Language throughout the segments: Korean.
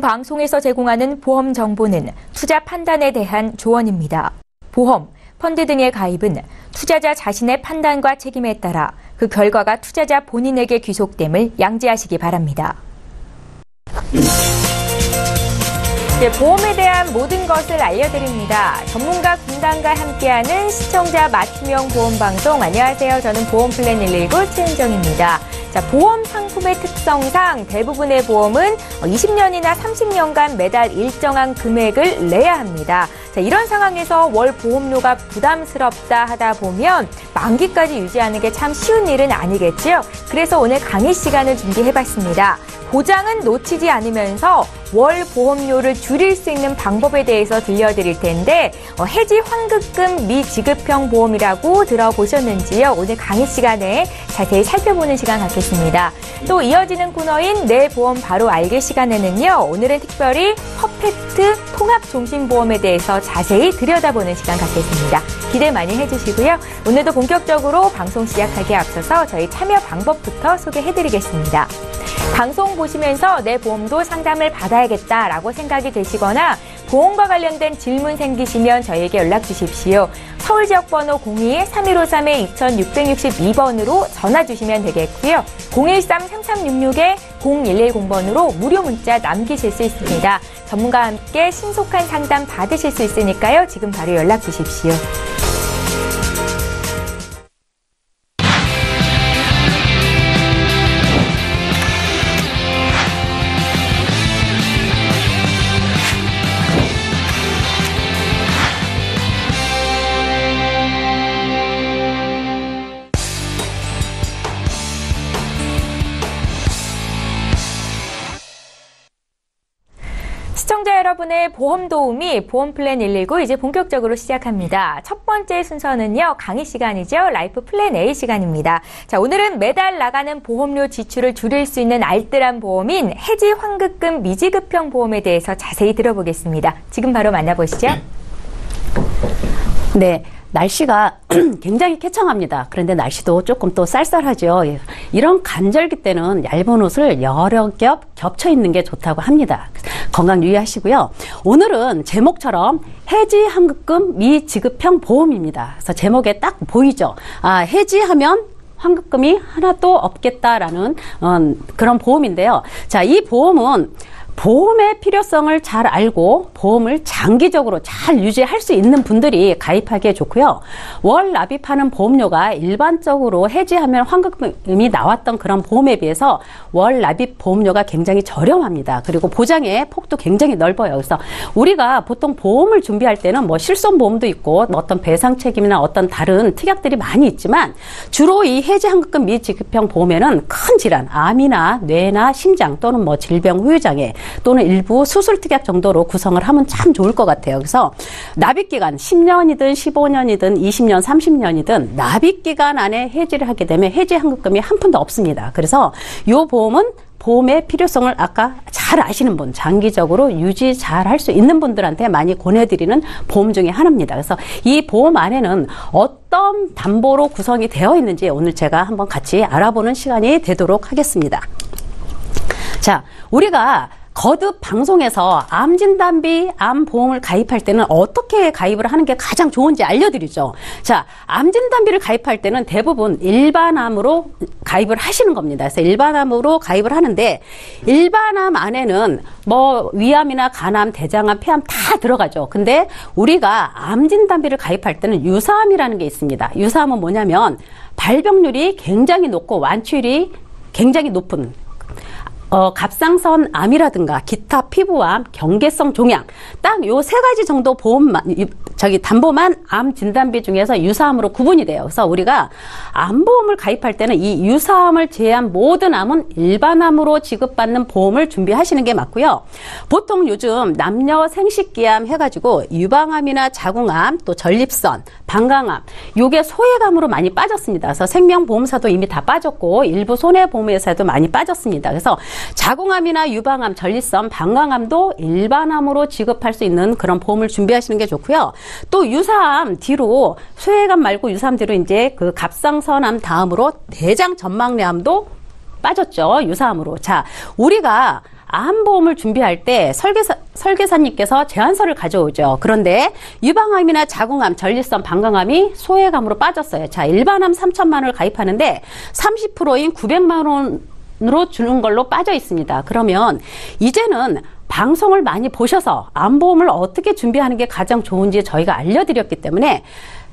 방송에서 제공하는 보험 정보는 투자 판단에 대한 조언입니다. 보험, 펀드 등의 가입은 투자자 자신의 판단과 책임에 따라 그 결과가 투자자 본인에게 귀속됨을 양지하시기 바랍니다. 보험에 대한 모든 것을 알려드립니다. 전문가 군단과 함께하는 시청자 맞춤형 보험방송. 안녕하세요. 저는 보험플랜 119 최은정입니다. 보험 상품의 특성상 대부분의 보험은 20년이나 30년간 매달 일정한 금액을 내야 합니다. 이런 상황에서 월 보험료가 부담스럽다 하다 보면 만기까지 유지하는 게 참 쉬운 일은 아니겠지요. 그래서 오늘 강의 시간을 준비해봤습니다. 보장은 놓치지 않으면서 월 보험료를 줄일 수 있는 방법에 대해서 들려드릴 텐데 해지 환급금 미지급형 보험이라고 들어보셨는지요? 오늘 강의 시간에 자세히 살펴보는 시간 갖겠습니다. 또 이어지는 코너인 내 보험 바로 알기 시간에는요. 오늘은 특별히 퍼펙트 통합종신보험에 대해서 자세히 들여다보는 시간 갖겠습니다. 기대 많이 해주시고요. 오늘도 본격적으로 방송 시작하기에 앞서서 저희 참여 방법부터 소개해드리겠습니다. 방송 보시면서 내 보험도 상담을 받아야겠다라고 생각이 되시거나 보험과 관련된 질문 생기시면 저희에게 연락 주십시오. 서울 지역번호 02-3153-2662번으로 전화 주시면 되겠고요. 013-3366-0110번으로 무료 문자 남기실 수 있습니다. 전문가와 함께 신속한 상담 받으실 수 있으니까요. 지금 바로 연락 주십시오. 시청자 여러분의 보험 도우미 보험플랜 119 이제 본격적으로 시작합니다. 첫 번째 순서는요. 강의 시간이죠. 라이프 플랜 A 시간입니다. 자, 오늘은 매달 나가는 보험료 지출을 줄일 수 있는 알뜰한 보험인 해지 환급금 미지급형 보험에 대해서 자세히 들어보겠습니다. 지금 바로 만나보시죠. 네. 날씨가 굉장히 쾌청합니다. 그런데 날씨도 조금 또 쌀쌀하죠. 이런 간절기 때는 얇은 옷을 여러 겹 겹쳐 입는 게 좋다고 합니다. 건강 유의하시고요. 오늘은 제목처럼 해지 환급금 미지급형 보험입니다. 그래서 제목에 딱 보이죠. 해지하면 환급금이 하나도 없겠다라는 그런 보험인데요. 자, 이 보험은 보험의 필요성을 잘 알고 보험을 장기적으로 잘 유지할 수 있는 분들이 가입하기에 좋고요. 월 납입하는 보험료가 일반적으로 해지하면 환급금이 나왔던 그런 보험에 비해서 월 납입 보험료가 굉장히 저렴합니다. 그리고 보장의 폭도 굉장히 넓어요. 그래서 우리가 보통 보험을 준비할 때는 뭐 실손보험도 있고 어떤 배상 책임이나 어떤 다른 특약들이 많이 있지만 주로 이 해지 환급금 미지급형 보험에는 큰 질환, 암이나 뇌나 심장 또는 뭐 질병 후유장애 또는 일부 수술 특약 정도로 구성을 하면 참 좋을 것 같아요. 그래서 납입기간 10년이든 15년이든 20년, 30년이든 납입기간 안에 해지를 하게 되면 해지 환급금이 한 푼도 없습니다. 그래서 이 보험은 보험의 필요성을 아까 잘 아시는 분, 장기적으로 유지 잘 할 수 있는 분들한테 많이 권해드리는 보험 중에 하나입니다. 그래서 이 보험 안에는 어떤 담보로 구성이 되어 있는지 오늘 제가 한번 같이 알아보는 시간이 되도록 하겠습니다. 자, 우리가 거듭 방송에서 암진단비, 암보험을 가입할 때는 어떻게 가입을 하는 게 가장 좋은지 알려드리죠. 자, 암진단비를 가입할 때는 대부분 일반암으로 가입을 하시는 겁니다. 그래서 일반암으로 가입을 하는데 일반암 안에는 뭐 위암이나 간암, 대장암, 폐암 다 들어가죠. 근데 우리가 암진단비를 가입할 때는 유사암이라는 게 있습니다. 유사암은 뭐냐면 발병률이 굉장히 높고 완치율이 굉장히 높은 갑상선 암이라든가 기타 피부암, 경계성 종양 딱 요 세 가지 정도 보험만 담보만 암 진단비 중에서 유사암으로 구분이 돼요. 그래서 우리가 암보험을 가입할 때는 이 유사암을 제외한 모든 암은 일반암으로 지급받는 보험을 준비하시는 게 맞고요. 보통 요즘 남녀 생식기암 해가지고 유방암이나 자궁암, 또 전립선, 방광암 요게 소액암으로 많이 빠졌습니다. 그래서 생명보험사도 이미 다 빠졌고 일부 손해보험회사도 많이 빠졌습니다. 그래서 자궁암이나 유방암, 전립선, 방광암도 일반암으로 지급할 수 있는 그런 보험을 준비하시는 게 좋고요. 또 유사암 뒤로 쇠암 말고 유사암 뒤로 이제 그 갑상선암 다음으로 대장 전망래암도 빠졌죠. 유사암으로. 자, 우리가 암보험을 준비할 때 설계사님께서 제안서를 가져오죠. 그런데 유방암이나 자궁암, 전립선, 방광암이 소외감으로 빠졌어요. 자, 일반암 3천만 원을 가입하는데 30%인 900만 원으로 주는 걸로 빠져 있습니다. 그러면 이제는 방송을 많이 보셔서 암보험을 어떻게 준비하는 게 가장 좋은지 저희가 알려드렸기 때문에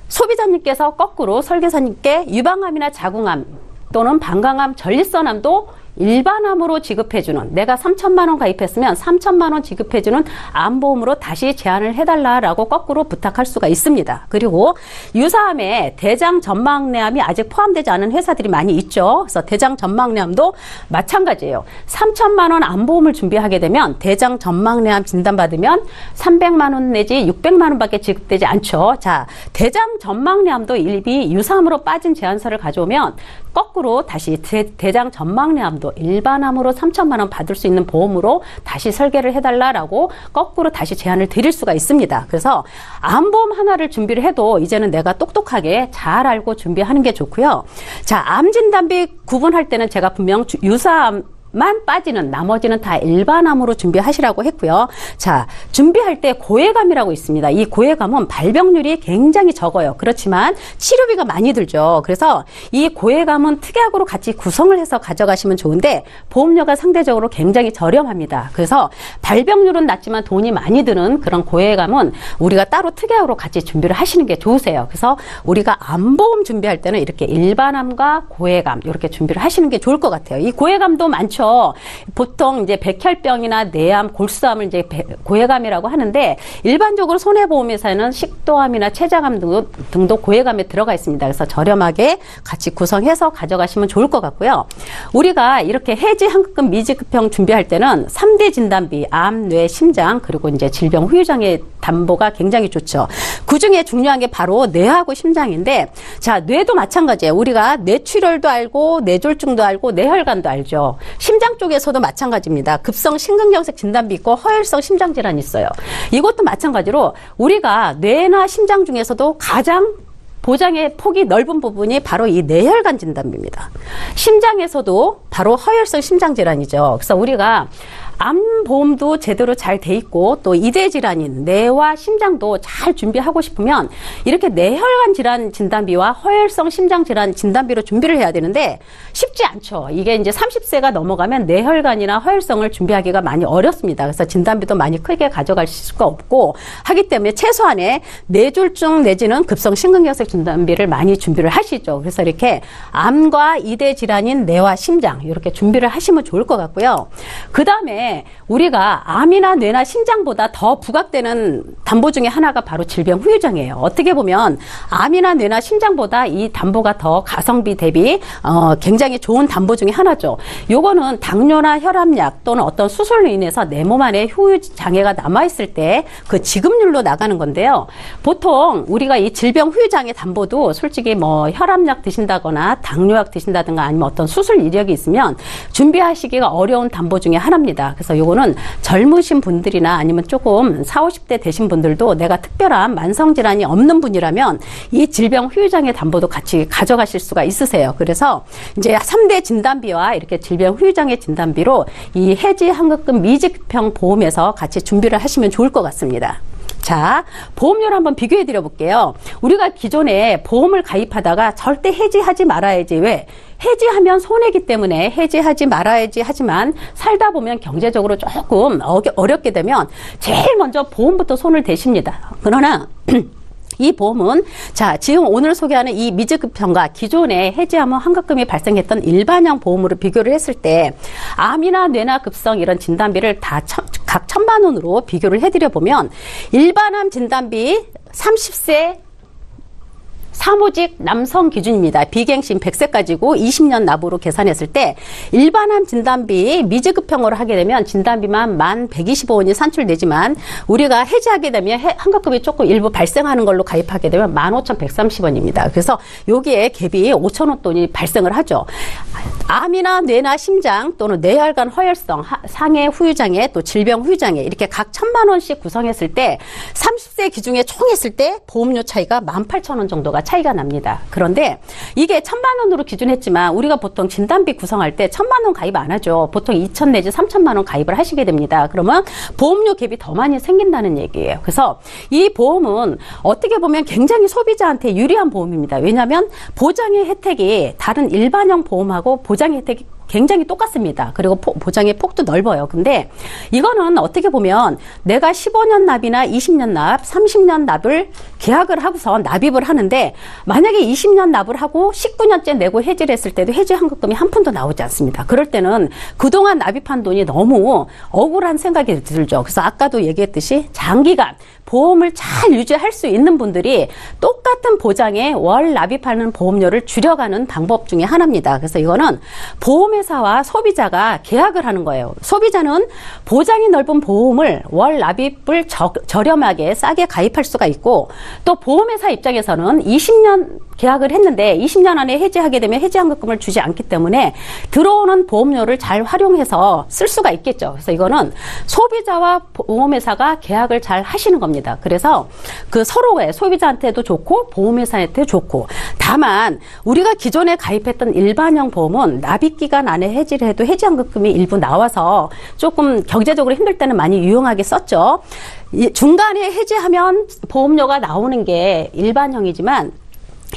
소비자님께서 거꾸로 설계사님께 유방암이나 자궁암 또는 방광암, 전립선암도 일반암으로 지급해주는, 내가 3천만 원 가입했으면 3천만 원 지급해주는 암보험으로 다시 제안을 해달라라고 거꾸로 부탁할 수가 있습니다. 그리고 유사암에 대장 전망내암이 아직 포함되지 않은 회사들이 많이 있죠. 그래서 대장 전망내암도 마찬가지예요. 3천만 원 암보험을 준비하게 되면 대장 전망내암 진단받으면 300만 원 내지 600만 원밖에 지급되지 않죠. 자, 대장 전망내암도 이미 유사암으로 빠진 제안서를 가져오면 거꾸로 다시 대장 전망내암도 일반암으로 3천만 원 받을 수 있는 보험으로 다시 설계를 해달라라고 거꾸로 다시 제안을 드릴 수가 있습니다. 그래서 암보험 하나를 준비를 해도 이제는 내가 똑똑하게 잘 알고 준비하는 게 좋고요. 자, 암진단비 구분할 때는 제가 분명 유사암 만 빠지는 나머지는 다 일반암으로 준비하시라고 했고요. 자, 준비할 때 고해감이라고 있습니다. 이 고해감은 발병률이 굉장히 적어요. 그렇지만 치료비가 많이 들죠. 그래서 이 고해감은 특약으로 같이 구성을 해서 가져가시면 좋은데 보험료가 상대적으로 굉장히 저렴합니다. 그래서 발병률은 낮지만 돈이 많이 드는 그런 고해감은 우리가 따로 특약으로 같이 준비를 하시는 게 좋으세요. 그래서 우리가 암보험 준비할 때는 이렇게 일반암과 고해감 이렇게 준비를 하시는 게 좋을 것 같아요. 이 고해감도 많죠. 보통 이제 백혈병이나 뇌암, 골수암을 이제 고해감이라고 하는데 일반적으로 손해보험회사에는 식도암이나 췌장암 등도 고해감에 들어가 있습니다. 그래서 저렴하게 같이 구성해서 가져가시면 좋을 것 같고요. 우리가 이렇게 해지 환급금 미지급형 준비할 때는 3대 진단비, 암, 뇌, 심장 그리고 이제 질병 후유장애 담보가 굉장히 좋죠. 그중에 중요한 게 바로 뇌하고 심장인데 자, 뇌도 마찬가지예요. 우리가 뇌출혈도 알고 뇌졸중도 알고 뇌혈관도 알죠. 심장 쪽에서도 마찬가지입니다. 급성 심근경색 진단비 있고 허혈성 심장질환이 있어요. 이것도 마찬가지로 우리가 뇌나 심장 중에서도 가장 보장의 폭이 넓은 부분이 바로 이 뇌혈관 진단비입니다. 심장에서도 바로 허혈성 심장질환이죠. 그래서 우리가 암보험도 제대로 잘 돼 있고 또 이대 질환인 뇌와 심장도 잘 준비하고 싶으면 이렇게 뇌혈관 질환 진단비와 허혈성 심장 질환 진단비로 준비를 해야 되는데 쉽지 않죠. 이게 이제 30세가 넘어가면 뇌혈관이나 허혈성을 준비하기가 많이 어렵습니다. 그래서 진단비도 많이 크게 가져갈 수가 없고 하기 때문에 최소한의 뇌졸중 내지는 급성 심근경색 진단비를 많이 준비를 하시죠. 그래서 이렇게 암과 이대 질환인 뇌와 심장 이렇게 준비를 하시면 좋을 것 같고요. 그 다음에 우리가 암이나 뇌나 심장보다 더 부각되는 담보 중에 하나가 바로 질병 후유장이에요. 어떻게 보면 암이나 뇌나 심장보다 이 담보가 더 가성비 대비 굉장히 좋은 담보 중에 하나죠. 요거는 당뇨나 혈압약 또는 어떤 수술로 인해서 내 몸 안에 후유장애가 남아있을 때 그 지급률로 나가는 건데요. 보통 우리가 이 질병 후유장애 담보도 솔직히 뭐 혈압약 드신다거나 당뇨약 드신다든가 아니면 어떤 수술 이력이 있으면 준비하시기가 어려운 담보 중에 하나입니다. 그래서 요거는 젊으신 분들이나 아니면 조금 40, 50대 되신 분들도 내가 특별한 만성질환이 없는 분이라면 이 질병 후유장애 담보도 같이 가져가실 수가 있으세요. 그래서 이제 3대 진단비와 이렇게 질병 후유장애 진단비로 이 해지 환급금 미지급형 보험에서 같이 준비를 하시면 좋을 것 같습니다. 자, 보험료를 한번 비교해 드려 볼게요. 우리가 기존에 보험을 가입하다가 절대 해지하지 말아야지. 왜? 해지하면 손해기 때문에 해지하지 말아야지 하지만 살다 보면 경제적으로 조금 어렵게 되면 제일 먼저 보험부터 손을 대십니다. 그러나 이 보험은 자, 지금 오늘 소개하는 이 미지급형과 기존에 해지하면 환급금이 발생했던 일반형 보험으로 비교를 했을 때 암이나 뇌나 급성 이런 진단비를 다 각 1,000만 원으로 비교를 해드려 보면 일반암 진단비 30세 사무직 남성 기준입니다. 비갱신 100세까지고 20년 납으로 계산했을 때 일반암 진단비 미지급형으로 하게 되면 진단비만 1,125원이 산출되지만 우리가 해지하게 되면 환급금이 조금 일부 발생하는 걸로 가입하게 되면 15,130원입니다. 그래서 여기에 갭이 5,000원 돈이 발생을 하죠. 암이나 뇌나 심장 또는 뇌혈관 허혈성, 상해 후유장애 또 질병 후유장애 이렇게 각 1,000만 원씩 구성했을 때 30세 기준에 총 했을 때 보험료 차이가 18,000원 정도가 차이가 납니다. 그런데 이게 1,000만 원으로 기준했지만 우리가 보통 진단비 구성할 때 1,000만 원 가입 안 하죠. 보통 2,000 내지 3,000만 원 가입을 하시게 됩니다. 그러면 보험료 갭이 더 많이 생긴다는 얘기예요. 그래서 이 보험은 어떻게 보면 굉장히 소비자한테 유리한 보험입니다. 왜냐하면 보장의 혜택이 다른 일반형 보험하고 보장의 혜택이 굉장히 똑같습니다. 그리고 보장의 폭도 넓어요. 근데 이거는 어떻게 보면 내가 15년 납이나 20년 납, 30년 납을 계약을 하고서 납입을 하는데 만약에 20년 납을 하고 19년째 내고 해지를 했을 때도 해지 환급금이 한 푼도 나오지 않습니다. 그럴 때는 그동안 납입한 돈이 너무 억울한 생각이 들죠. 그래서 아까도 얘기했듯이 장기간 보험을 잘 유지할 수 있는 분들이 똑같은 보장에 월 납입하는 보험료를 줄여가는 방법 중에 하나입니다. 그래서 이거는 보험회사와 소비자가 계약을 하는 거예요. 소비자는 보장이 넓은 보험을 월 납입을 저렴하게 싸게 가입할 수가 있고 또 보험회사 입장에서는 20년 계약을 했는데 20년 안에 해지하게 되면 해지환급금을 주지 않기 때문에 들어오는 보험료를 잘 활용해서 쓸 수가 있겠죠. 그래서 이거는 소비자와 보험회사가 계약을 잘 하시는 겁니다. 그래서 그 서로의 소비자한테도 좋고 보험회사한테 좋고 다만 우리가 기존에 가입했던 일반형 보험은 납입기간 안에 해지를 해도 해지환급금이 일부 나와서 조금 경제적으로 힘들 때는 많이 유용하게 썼죠. 중간에 해지하면 보험료가 나오는 게 일반형이지만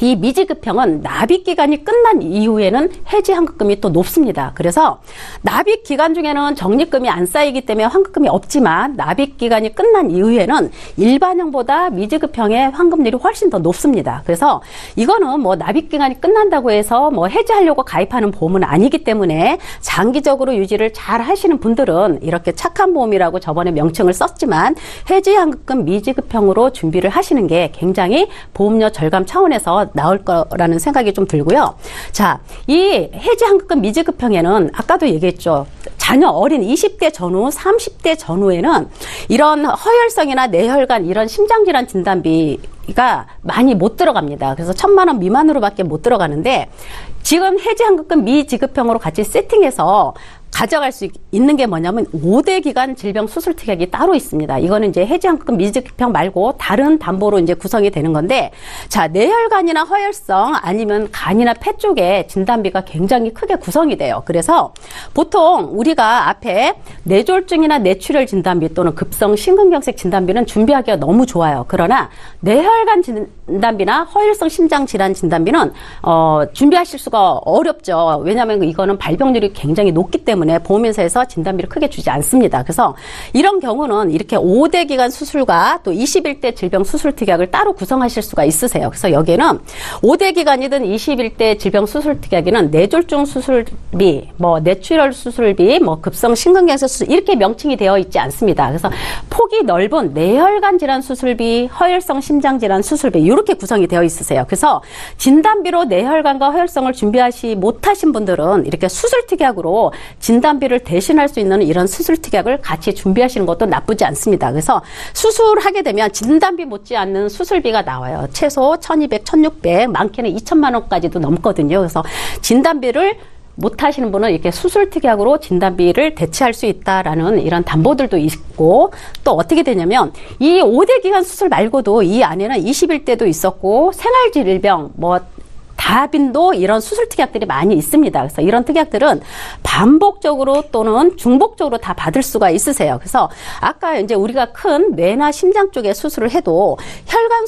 이 미지급형은 납입기간이 끝난 이후에는 해지환급금이 또 높습니다. 그래서 납입기간 중에는 적립금이 안 쌓이기 때문에 환급금이 없지만 납입기간이 끝난 이후에는 일반형보다 미지급형의 환급률이 훨씬 더 높습니다. 그래서 이거는 뭐 납입기간이 끝난다고 해서 뭐 해지하려고 가입하는 보험은 아니기 때문에 장기적으로 유지를 잘 하시는 분들은 이렇게 착한 보험이라고 저번에 명칭을 썼지만 해지환급금 미지급형으로 준비를 하시는 게 굉장히 보험료 절감 차원에서 나올 거라는 생각이 좀 들고요. 자, 이 해지환급금 미지급형에는 아까도 얘기했죠. 자녀 어린 20대 전후, 30대 전후에는 이런 허혈성이나 뇌혈관 이런 심장질환 진단비가 많이 못 들어갑니다. 그래서 1,000만 원 미만으로밖에 못 들어가는데 지금 해지환급금 미지급형으로 같이 세팅해서 가져갈 수 있는 게 뭐냐면 5대 기간 질병 수술 특약이 따로 있습니다. 이거는 이제 해지환급금 미지급형 말고 다른 담보로 이제 구성이 되는 건데, 자, 뇌혈관이나 허혈성 아니면 간이나 폐 쪽에 진단비가 굉장히 크게 구성이 돼요. 그래서 보통 우리가 앞에 뇌졸중이나 뇌출혈 진단비 또는 급성 심근경색 진단비는 준비하기가 너무 좋아요. 그러나 뇌혈관 진단비나 허혈성 심장 질환 진단비는 준비하실 수가 어렵죠. 왜냐하면 이거는 발병률이 굉장히 높기 때문에 보험회사에서 진단비를 크게 주지 않습니다. 그래서 이런 경우는 이렇게 5대 기간 수술과 또 21대 질병 수술 특약을 따로 구성하실 수가 있으세요. 그래서 여기에는 5대 기간이든 21대 질병 수술 특약에는 뇌졸중 수술비, 뭐 뇌출혈 수술비, 뭐 급성 심근경색 수술 이렇게 명칭이 되어 있지 않습니다. 그래서 폭이 넓은 뇌혈관 질환 수술비, 허혈성 심장 질환 수술비 이렇게 구성이 되어 있으세요. 그래서 진단비로 뇌혈관과 허혈성을 준비하시 못하신 분들은 이렇게 수술 특약으로 진단비를 대신할 수 있는 이런 수술 특약을 같이 준비하시는 것도 나쁘지 않습니다. 그래서 수술하게 되면 진단비 못지않는 수술비가 나와요. 최소 1,200, 1,600, 많게는 2,000만 원까지도 넘거든요. 그래서 진단비를 못 하시는 분은 이렇게 수술 특약으로 진단비를 대체할 수 있다라는 이런 담보들도 있고, 또 어떻게 되냐면 이 5대 기간 수술 말고도 이 안에는 21대도 있었고 생활질병, 뭐 다빈도 이런 수술 특약들이 많이 있습니다. 그래서 이런 특약들은 반복적으로 또는 중복적으로 다 받을 수가 있으세요. 그래서 아까 이제 우리가 큰 뇌나 심장 쪽에 수술을 해도 혈관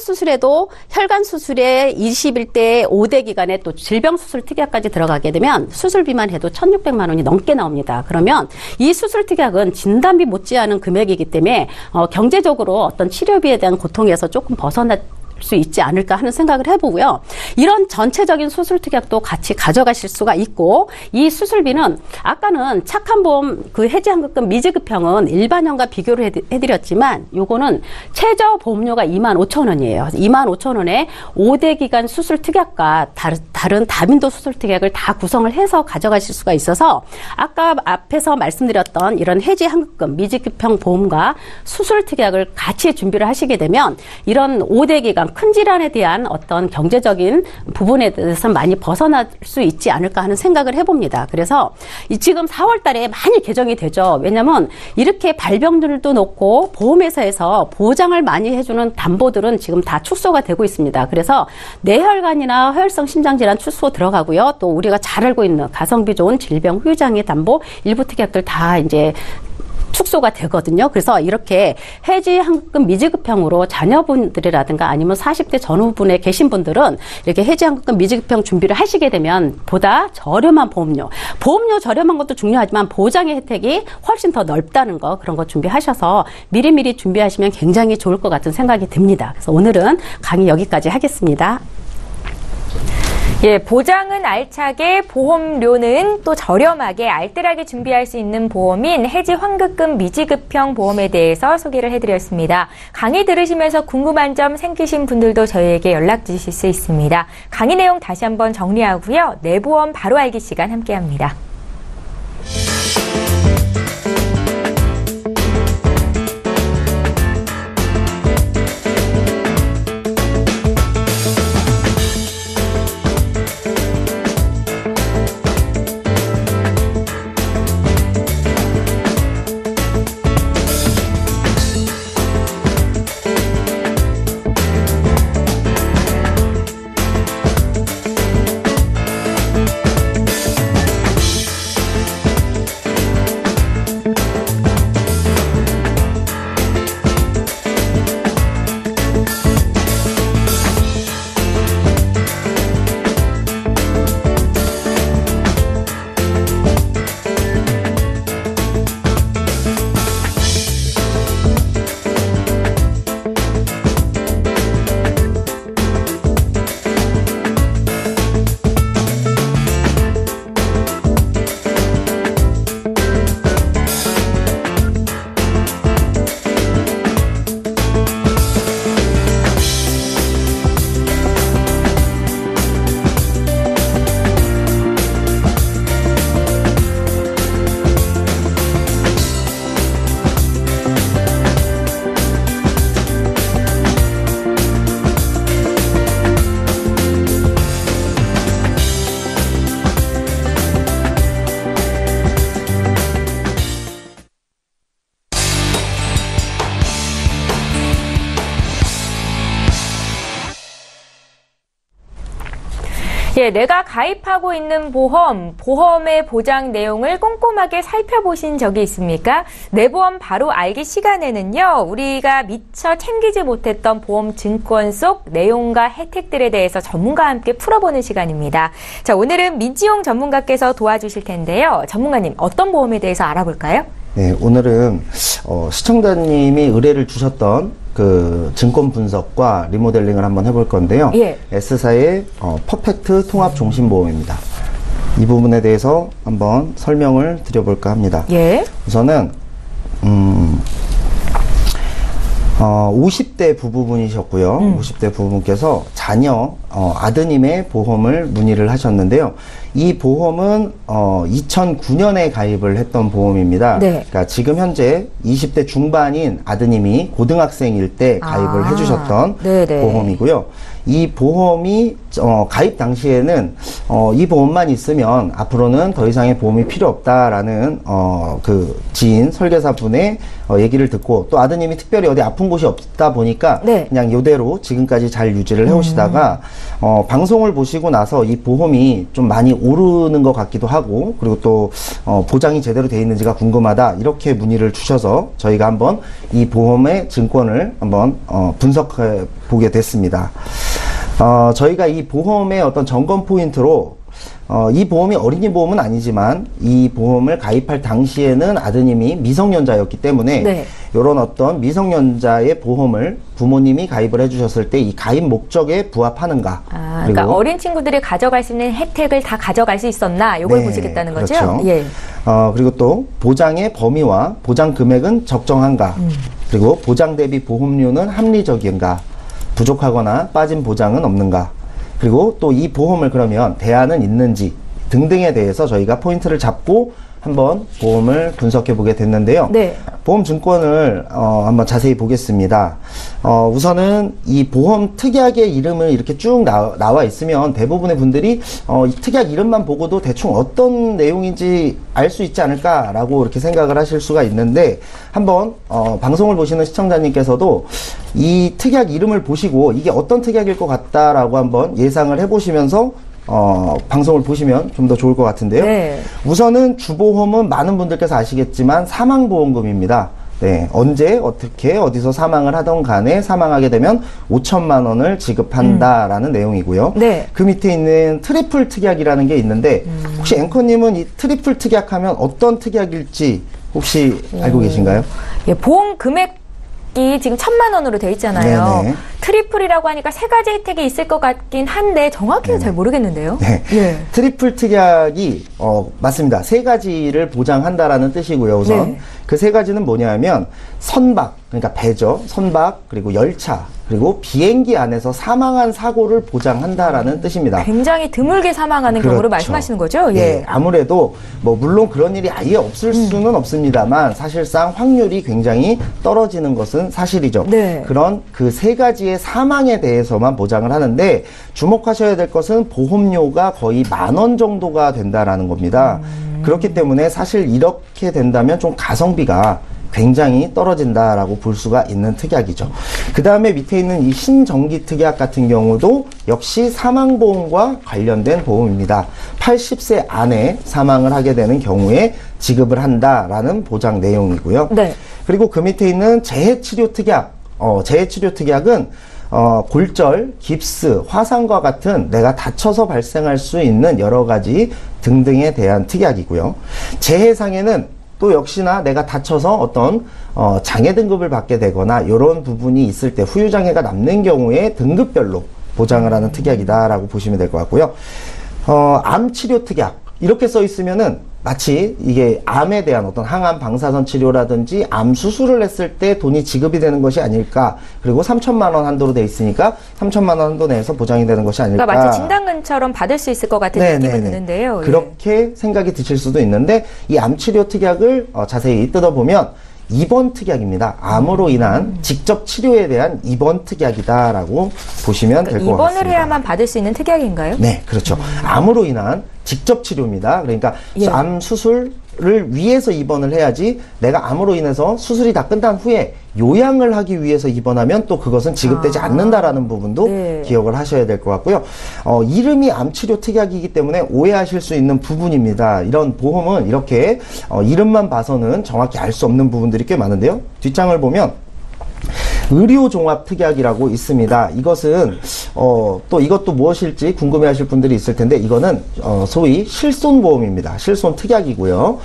수술에 21대 5대 기간에 또 질병 수술 특약까지 들어가게 되면 수술비만 해도 1,600만 원이 넘게 나옵니다. 그러면 이 수술 특약은 진단비 못지않은 금액이기 때문에 경제적으로 어떤 치료비에 대한 고통에서 조금 벗어날 수 있지 않을까 하는 생각을 해보고요. 이런 전체적인 수술 특약도 같이 가져가실 수가 있고, 이 수술비는 아까는 착한 보험 그 해지환급금 미지급형은 일반형과 비교를 해드렸지만 요거는 최저 보험료가 25,000원이에요. 25,000원에 5대 기간 수술 특약과 다른 다빈도 수술 특약을 다 구성을 해서 가져가실 수가 있어서 아까 앞에서 말씀드렸던 이런 해지환급금 미지급형 보험과 수술 특약을 같이 준비를 하시게 되면 이런 5대 기간 어떤 큰 질환에 대한 어떤 경제적인 부분에 대해서 많이 벗어날 수 있지 않을까 하는 생각을 해봅니다. 그래서 지금 4월 달에 많이 개정이 되죠. 왜냐하면 이렇게 발병률도 높고 보험회사에서 보장을 많이 해주는 담보들은 지금 다 축소가 되고 있습니다. 그래서 뇌혈관이나 허혈성 심장질환 축소 들어가고요. 또 우리가 잘 알고 있는 가성비 좋은 질병 후유장애 담보 일부 특약들 다 이제 축소가 되거든요. 그래서 이렇게 해지환급금 미지급형으로 자녀분들이라든가 아니면 40대 전후분에 계신 분들은 이렇게 해지환급금 미지급형 준비를 하시게 되면 보다 저렴한 보험료 저렴한 것도 중요하지만 보장의 혜택이 훨씬 더 넓다는 거 그런 거 준비하셔서 미리미리 준비하시면 굉장히 좋을 것 같은 생각이 듭니다. 그래서 오늘은 강의 여기까지 하겠습니다. 예, 보장은 알차게, 보험료는 또 저렴하게 알뜰하게 준비할 수 있는 보험인 해지 환급금 미지급형 보험에 대해서 소개를 해드렸습니다. 강의 들으시면서 궁금한 점 생기신 분들도 저희에게 연락 주실 수 있습니다. 강의 내용 다시 한번 정리하고요. 내 보험 바로 알기 시간 함께합니다. 예, 내가 가입하고 있는 보험의 보장 내용을 꼼꼼하게 살펴보신 적이 있습니까? 내 보험 바로 알기 시간에는요, 우리가 미처 챙기지 못했던 보험 증권 속 내용과 혜택들에 대해서 전문가와 함께 풀어보는 시간입니다. 자, 오늘은 민지용 전문가께서 도와주실 텐데요. 전문가님, 어떤 보험에 대해서 알아볼까요? 네, 오늘은 시청자님이 의뢰를 주셨던 그 증권 분석과 리모델링을 한번 해볼 건데요. 예. S사의 퍼펙트 통합 종신보험입니다. 이 부분에 대해서 한번 설명을 드려볼까 합니다. 예. 우선은 50대 부부분이셨고요. 50대 부부분께서 자녀 아드님의 보험을 문의를 하셨는데요. 이 보험은 2009년에 가입을 했던 보험입니다. 네. 그러니까 지금 현재 20대 중반인 아드님이 고등학생일 때 가입을 해주셨던 네네. 보험이고요. 이 보험이 가입 당시에는 이 보험만 있으면 앞으로는 더 이상의 보험이 필요 없다라는 그 지인 설계사분의 얘기를 듣고 또 아드님이 특별히 어디 아픈 곳이 없다 보니까 네. 그냥 이대로 지금까지 잘 유지를 해오시다가 방송을 보시고 나서 이 보험이 좀 많이 오르는 것 같기도 하고 그리고 또 보장이 제대로 돼 있는지가 궁금하다 이렇게 문의를 주셔서 저희가 한번 이 보험의 증권을 한번 분석해 보게 됐습니다. 저희가 이 보험의 어떤 점검 포인트로 이 보험이 어린이 보험은 아니지만 이 보험을 가입할 당시에는 아드님이 미성년자였기 때문에 네. 이런 어떤 미성년자의 보험을 부모님이 가입을 해주셨을 때 이 가입 목적에 부합하는가. 그러니까 어린 친구들이 가져갈 수 있는 혜택을 다 가져갈 수 있었나 이걸 네, 보시겠다는 거죠? 그렇죠. 예. 그리고 또 보장의 범위와 보장 금액은 적정한가. 그리고 보장 대비 보험료는 합리적인가. 부족하거나 빠진 보장은 없는가. 그리고 또 이 보험을 그러면 대안은 있는지 등등에 대해서 저희가 포인트를 잡고 한번 보험을 분석해 보게 됐는데요. 네. 보험 증권을 한번 자세히 보겠습니다. 우선은 이 보험 특약의 이름을 이렇게 쭉 나와 있으면 대부분의 분들이 이 특약 이름만 보고도 대충 어떤 내용인지 알 수 있지 않을까라고 이렇게 생각을 하실 수가 있는데, 한번 방송을 보시는 시청자님께서도 이 특약 이름을 보시고 이게 어떤 특약일 것 같다라고 한번 예상을 해보시면서 방송을 보시면 좀 더 좋을 것 같은데요. 네. 우선은 주보험은 많은 분들께서 아시겠지만 사망보험금입니다. 네, 언제 어떻게 어디서 사망을 하던 간에 사망하게 되면 5천만 원을 지급한다라는 내용이고요. 네. 그 밑에 있는 트리플 특약이라는 게 있는데 혹시 앵커님은 이 트리플 특약하면 어떤 특약일지 혹시 알고 계신가요? 예, 보험 금액이 지금 1,000만 원으로 돼 있잖아요. 네네. 트리플이라고 하니까 세 가지 혜택이 있을 것 같긴 한데 정확히는 잘 모르겠는데요. 네. 예. 트리플 특약이 맞습니다. 세 가지를 보장한다라는 뜻이고요. 우선 네. 그 세 가지는 뭐냐면 선박, 그러니까 배죠. 선박, 그리고 열차, 그리고 비행기 안에서 사망한 사고를 보장한다라는 뜻입니다. 굉장히 드물게 사망하는 경우를 그렇죠. 말씀하시는 거죠? 예, 아무래도 뭐 물론 그런 일이 아예 없을 수는 없습니다만 사실상 확률이 굉장히 떨어지는 것은 사실이죠. 네. 그런 그 세 가지의 사망에 대해서만 보장을 하는데, 주목하셔야 될 것은 보험료가 거의 10,000원 정도가 된다라는 겁니다. 그렇기 때문에 사실 이렇게 된다면 좀 가성비가 굉장히 떨어진다라고 볼 수가 있는 특약이죠. 그 다음에 밑에 있는 이 신정기 특약 같은 경우도 역시 사망보험과 관련된 보험입니다. 80세 안에 사망을 하게 되는 경우에 지급을 한다라는 보장 내용이고요. 네. 그리고 그 밑에 있는 재해치료 특약, 재해치료 특약은 골절, 깁스, 화상과 같은 내가 다쳐서 발생할 수 있는 여러 가지 등등에 대한 특약이고요. 재해상에는 또 역시나 내가 다쳐서 어떤 장애 등급을 받게 되거나 이런 부분이 있을 때 후유장애가 남는 경우에 등급별로 보장을 하는 특약이다라고 보시면 될 것 같고요. 암치료 특약 이렇게 써 있으면은 마치 이게 암에 대한 어떤 항암 방사선 치료라든지 암 수술을 했을 때 돈이 지급이 되는 것이 아닐까. 그리고 3,000만 원 한도로 돼 있으니까 3,000만 원 한도 내에서 보장이 되는 것이 아닐까. 그러니까 마치 진단금처럼 받을 수 있을 것 같은 느낌이 드는데요. 그렇게 생각이 드실 수도 있는데, 이 암치료 특약을 자세히 뜯어보면 입원 특약입니다. 암으로 인한 직접 치료에 대한 입원 특약이다라고 보시면 될 것 같습니다. 입원을 해야만 받을 수 있는 특약인가요? 네, 그렇죠. 암으로 인한 직접 치료입니다. 그러니까 암 수술을 위해서 입원을 해야지, 내가 암으로 인해서 수술이 다 끝난 후에 요양을 하기 위해서 입원하면 또 그것은 지급되지 않는다라는 부분도 기억을 하셔야 될 것 같고요. 이름이 암치료 특약이기 때문에 오해하실 수 있는 부분입니다. 이런 보험은 이렇게 이름만 봐서는 정확히 알 수 없는 부분들이 꽤 많은데요. 뒷장을 보면 의료종합특약이라고 있습니다. 이것은 또 이것도 무엇일지 궁금해하실 분들이 있을 텐데, 이거는 소위 실손보험입니다. 실손특약이고요.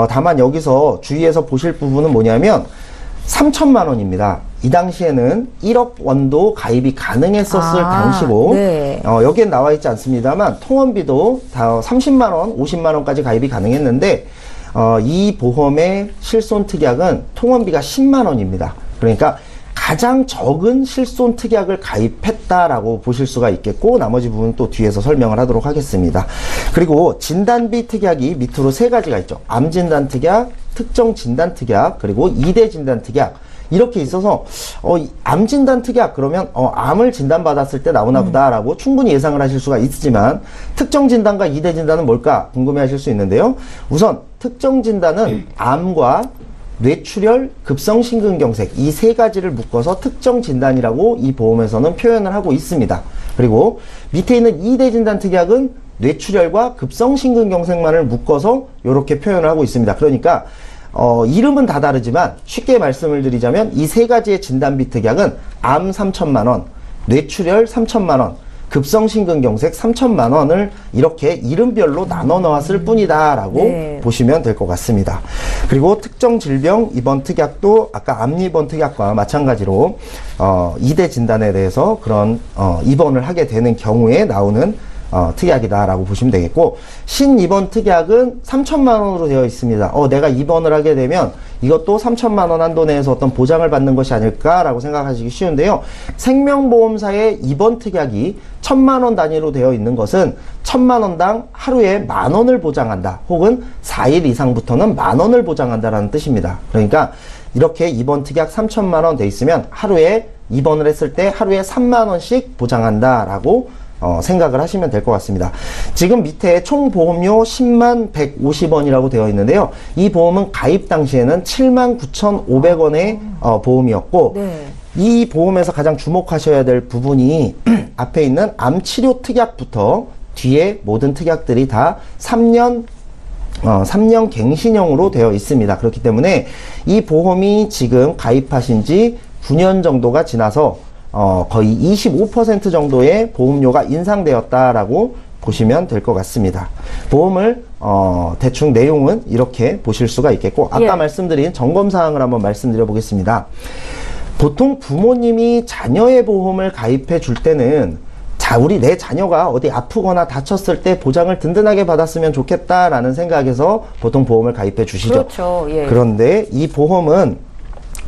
다만 여기서 주의해서 보실 부분은 뭐냐면 3,000만 원입니다. 이 당시에는 1억 원도 가입이 가능했었을 당시고, 여기엔 나와 있지 않습니다만 통원비도 다 30만 원, 50만 원까지 가입이 가능했는데, 이 보험의 실손특약은 통원비가 10만 원입니다. 그러니까 가장 적은 실손 특약을 가입했다라고 보실 수가 있겠고, 나머지 부분은 또 뒤에서 설명을 하도록 하겠습니다. 그리고 진단비 특약이 밑으로 세 가지가 있죠. 암진단 특약, 특정 진단 특약, 그리고 2대 진단 특약. 이렇게 있어서 암진단 특약 그러면 암을 진단받았을 때 나오나 보다라고 충분히 예상을 하실 수가 있지만, 특정 진단과 2대 진단은 뭘까 궁금해 하실 수 있는데요. 우선 특정 진단은 암과 뇌출혈, 급성심근경색 이 세 가지를 묶어서 특정 진단이라고 이 보험에서는 표현을 하고 있습니다. 그리고 밑에 있는 2대 진단 특약은 뇌출혈과 급성심근경색만을 묶어서 이렇게 표현을 하고 있습니다. 그러니까 이름은 다 다르지만 쉽게 말씀을 드리자면 이 세 가지의 진단비 특약은 암 3,000만 원, 뇌출혈 3,000만 원, 급성심근경색 3,000만 원을 이렇게 이름별로 나눠 놓았을 뿐이다라고 보시면 될 것 같습니다. 그리고 특정 질병 입원 특약도 아까 암 입원 특약과 마찬가지로 2대 진단에 대해서 그런 입원을 하게 되는 경우에 나오는 특약이다라고 보시면 되겠고, 신입원 특약은 3천만 원으로 되어 있습니다. 내가 입원을 하게 되면 이것도 3천만 원 한도 내에서 어떤 보장을 받는 것이 아닐까라고 생각하시기 쉬운데요. 생명보험사의 입원 특약이 1,000만 원 단위로 되어 있는 것은 1,000만 원당 하루에 10,000원을 보장한다. 혹은 4일 이상부터는 10,000원을 보장한다라는 뜻입니다. 그러니까 이렇게 입원 특약 3천만 원 돼 있으면 하루에 입원을 했을 때 하루에 3만 원씩 보장한다라고 생각을 하시면 될 것 같습니다. 지금 밑에 총 보험료 10만 150원이라고 되어 있는데요. 이 보험은 가입 당시에는 7만 9,500원의 보험이었고, 네. 이 보험에서 가장 주목하셔야 될 부분이 앞에 있는 암치료 특약부터 뒤에 모든 특약들이 다 3년 갱신형으로 되어 있습니다. 그렇기 때문에 이 보험이 지금 가입하신 지 9년 정도가 지나서 거의 25% 정도의 보험료가 인상되었다라고 보시면 될 것 같습니다. 보험을 대충 내용은 이렇게 보실 수가 있겠고, 아까 말씀드린 점검사항을 한번 말씀드려 보겠습니다. 보통 부모님이 자녀의 보험을 가입해 줄 때는 내 자녀가 어디 아프거나 다쳤을 때 보장을 든든하게 받았으면 좋겠다라는 생각에서 보통 보험을 가입해 주시죠. 그렇죠. 예. 그런데 이 보험은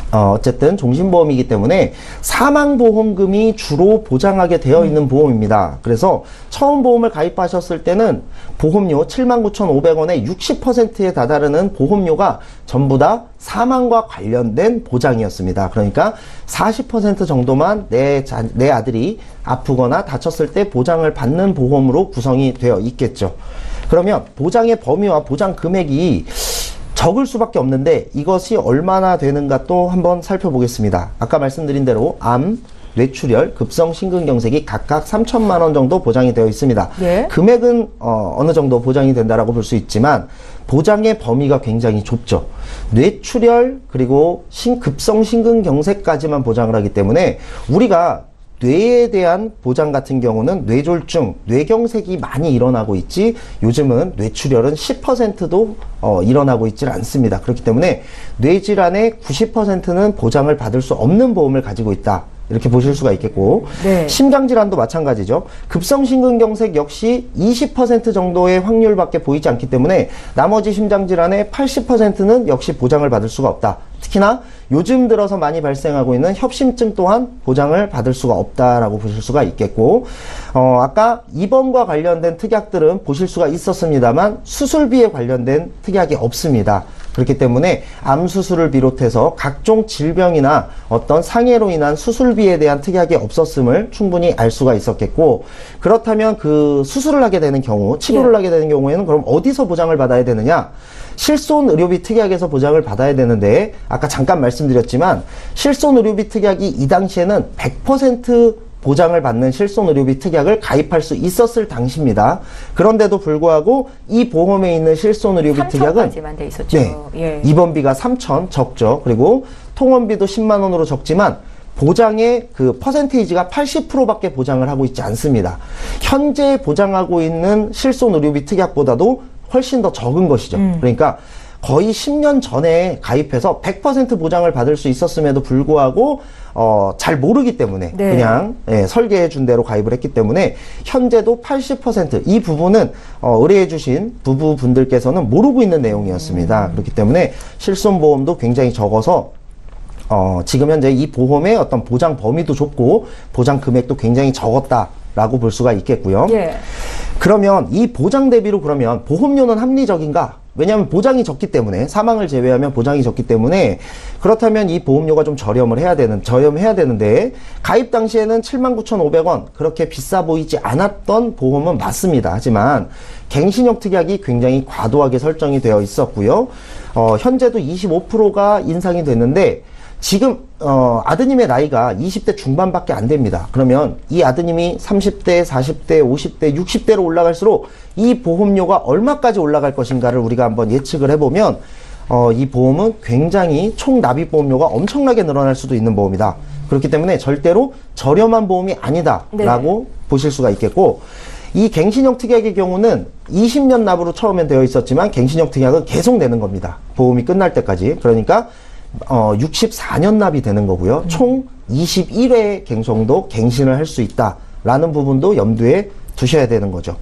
어쨌든 종신보험이기 때문에 사망보험금이 주로 보장하게 되어 있는 보험입니다. 그래서 처음 보험을 가입하셨을 때는 보험료 79,500원의 60%에 다다르는 보험료가 전부 다 사망과 관련된 보장이었습니다. 그러니까 40% 정도만 내 아들이 아프거나 다쳤을 때 보장을 받는 보험으로 구성이 되어 있겠죠. 그러면 보장의 범위와 보장 금액이 적을 수밖에 없는데 이것이 얼마나 되는가 또 한번 살펴보겠습니다. 아까 말씀드린 대로 암, 뇌출혈, 급성심근경색이 각각 3천만 원 정도 보장이 되어 있습니다. 예. 금액은 어느 정도 보장이 된다라고 볼 수 있지만 보장의 범위가 굉장히 좁죠. 뇌출혈 그리고 급성심근경색까지만 보장을 하기 때문에 우리가 뇌에 대한 보장 같은 경우는 뇌졸중, 뇌경색이 많이 일어나고 있지 요즘은 뇌출혈은 10%도 일어나고 있질 않습니다. 그렇기 때문에 뇌질환의 90%는 보장을 받을 수 없는 보험을 가지고 있다. 이렇게 보실 수가 있겠고, 네. 심장질환도 마찬가지죠. 급성심근경색 역시 20% 정도의 확률밖에 보이지 않기 때문에 나머지 심장질환의 80%는 역시 보장을 받을 수가 없다. 특히나 요즘 들어서 많이 발생하고 있는 협심증 또한 보장을 받을 수가 없다라고 보실 수가 있겠고, 아까 입원과 관련된 특약들은 보실 수가 있었습니다만 수술비에 관련된 특약이 없습니다. 그렇기 때문에 암 수술을 비롯해서 각종 질병이나 어떤 상해로 인한 수술비에 대한 특약이 없었음을 충분히 알 수가 있었겠고, 그렇다면 그 수술을 하게 되는 경우, 치료를 하게 되는 경우에는 그럼 어디서 보장을 받아야 되느냐? 실손의료비 특약에서 보장을 받아야 되는데, 아까 잠깐 말씀드렸지만 실손의료비 특약이 이 당시에는 100% 보장을 받는 실손의료비 특약을 가입할 수 있었을 당시입니다. 그런데도 불구하고 이 보험에 있는 실손의료비 특약은 3천까지만 돼 있었죠. 네, 예. 입원비가 3천 적죠. 그리고 통원비도 10만 원으로 적지만 보장의 그 퍼센테이지가 80%밖에 보장을 하고 있지 않습니다. 현재 보장하고 있는 실손의료비 특약보다도 훨씬 더 적은 것이죠. 그러니까 거의 10년 전에 가입해서 100% 보장을 받을 수 있었음에도 불구하고 잘 모르기 때문에 네. 그냥 설계해 준 대로 가입을 했기 때문에 현재도 80%이 부분은 의뢰해 주신 부부분들께서는 모르고 있는 내용이었습니다. 그렇기 때문에 실손보험도 굉장히 적어서 지금 현재 이 보험의 어떤 보장 범위도 좁고 보장 금액도 굉장히 적었다라고 볼 수가 있겠고요. 예. 그러면 이 보장 대비로 그러면 보험료는 합리적인가? 왜냐하면 보장이 적기 때문에, 사망을 제외하면 보장이 적기 때문에, 그렇다면 이 보험료가 좀 저렴해야 되는데 가입 당시에는 79,500원 그렇게 비싸 보이지 않았던 보험은 맞습니다. 하지만 갱신형 특약이 굉장히 과도하게 설정이 되어 있었고요. 현재도 25%가 인상이 됐는데 지금 아드님의 나이가 20대 중반밖에 안 됩니다. 그러면 이 아드님이 30대, 40대, 50대, 60대로 올라갈수록 이 보험료가 얼마까지 올라갈 것인가를 우리가 한번 예측을 해보면 이 보험은 굉장히 총 납입 보험료가 엄청나게 늘어날 수도 있는 보험이다. 그렇기 때문에 절대로 저렴한 보험이 아니다라고 보실 수가 있겠고, 이 갱신형 특약의 경우는 20년 납으로 처음엔 되어 있었지만 갱신형 특약은 계속 내는 겁니다. 보험이 끝날 때까지. 그러니까 64년 납이 되는 거고요. 총 21회 정도 갱신을 할 수 있다라는 부분도 염두에 두셔야 되는 거죠.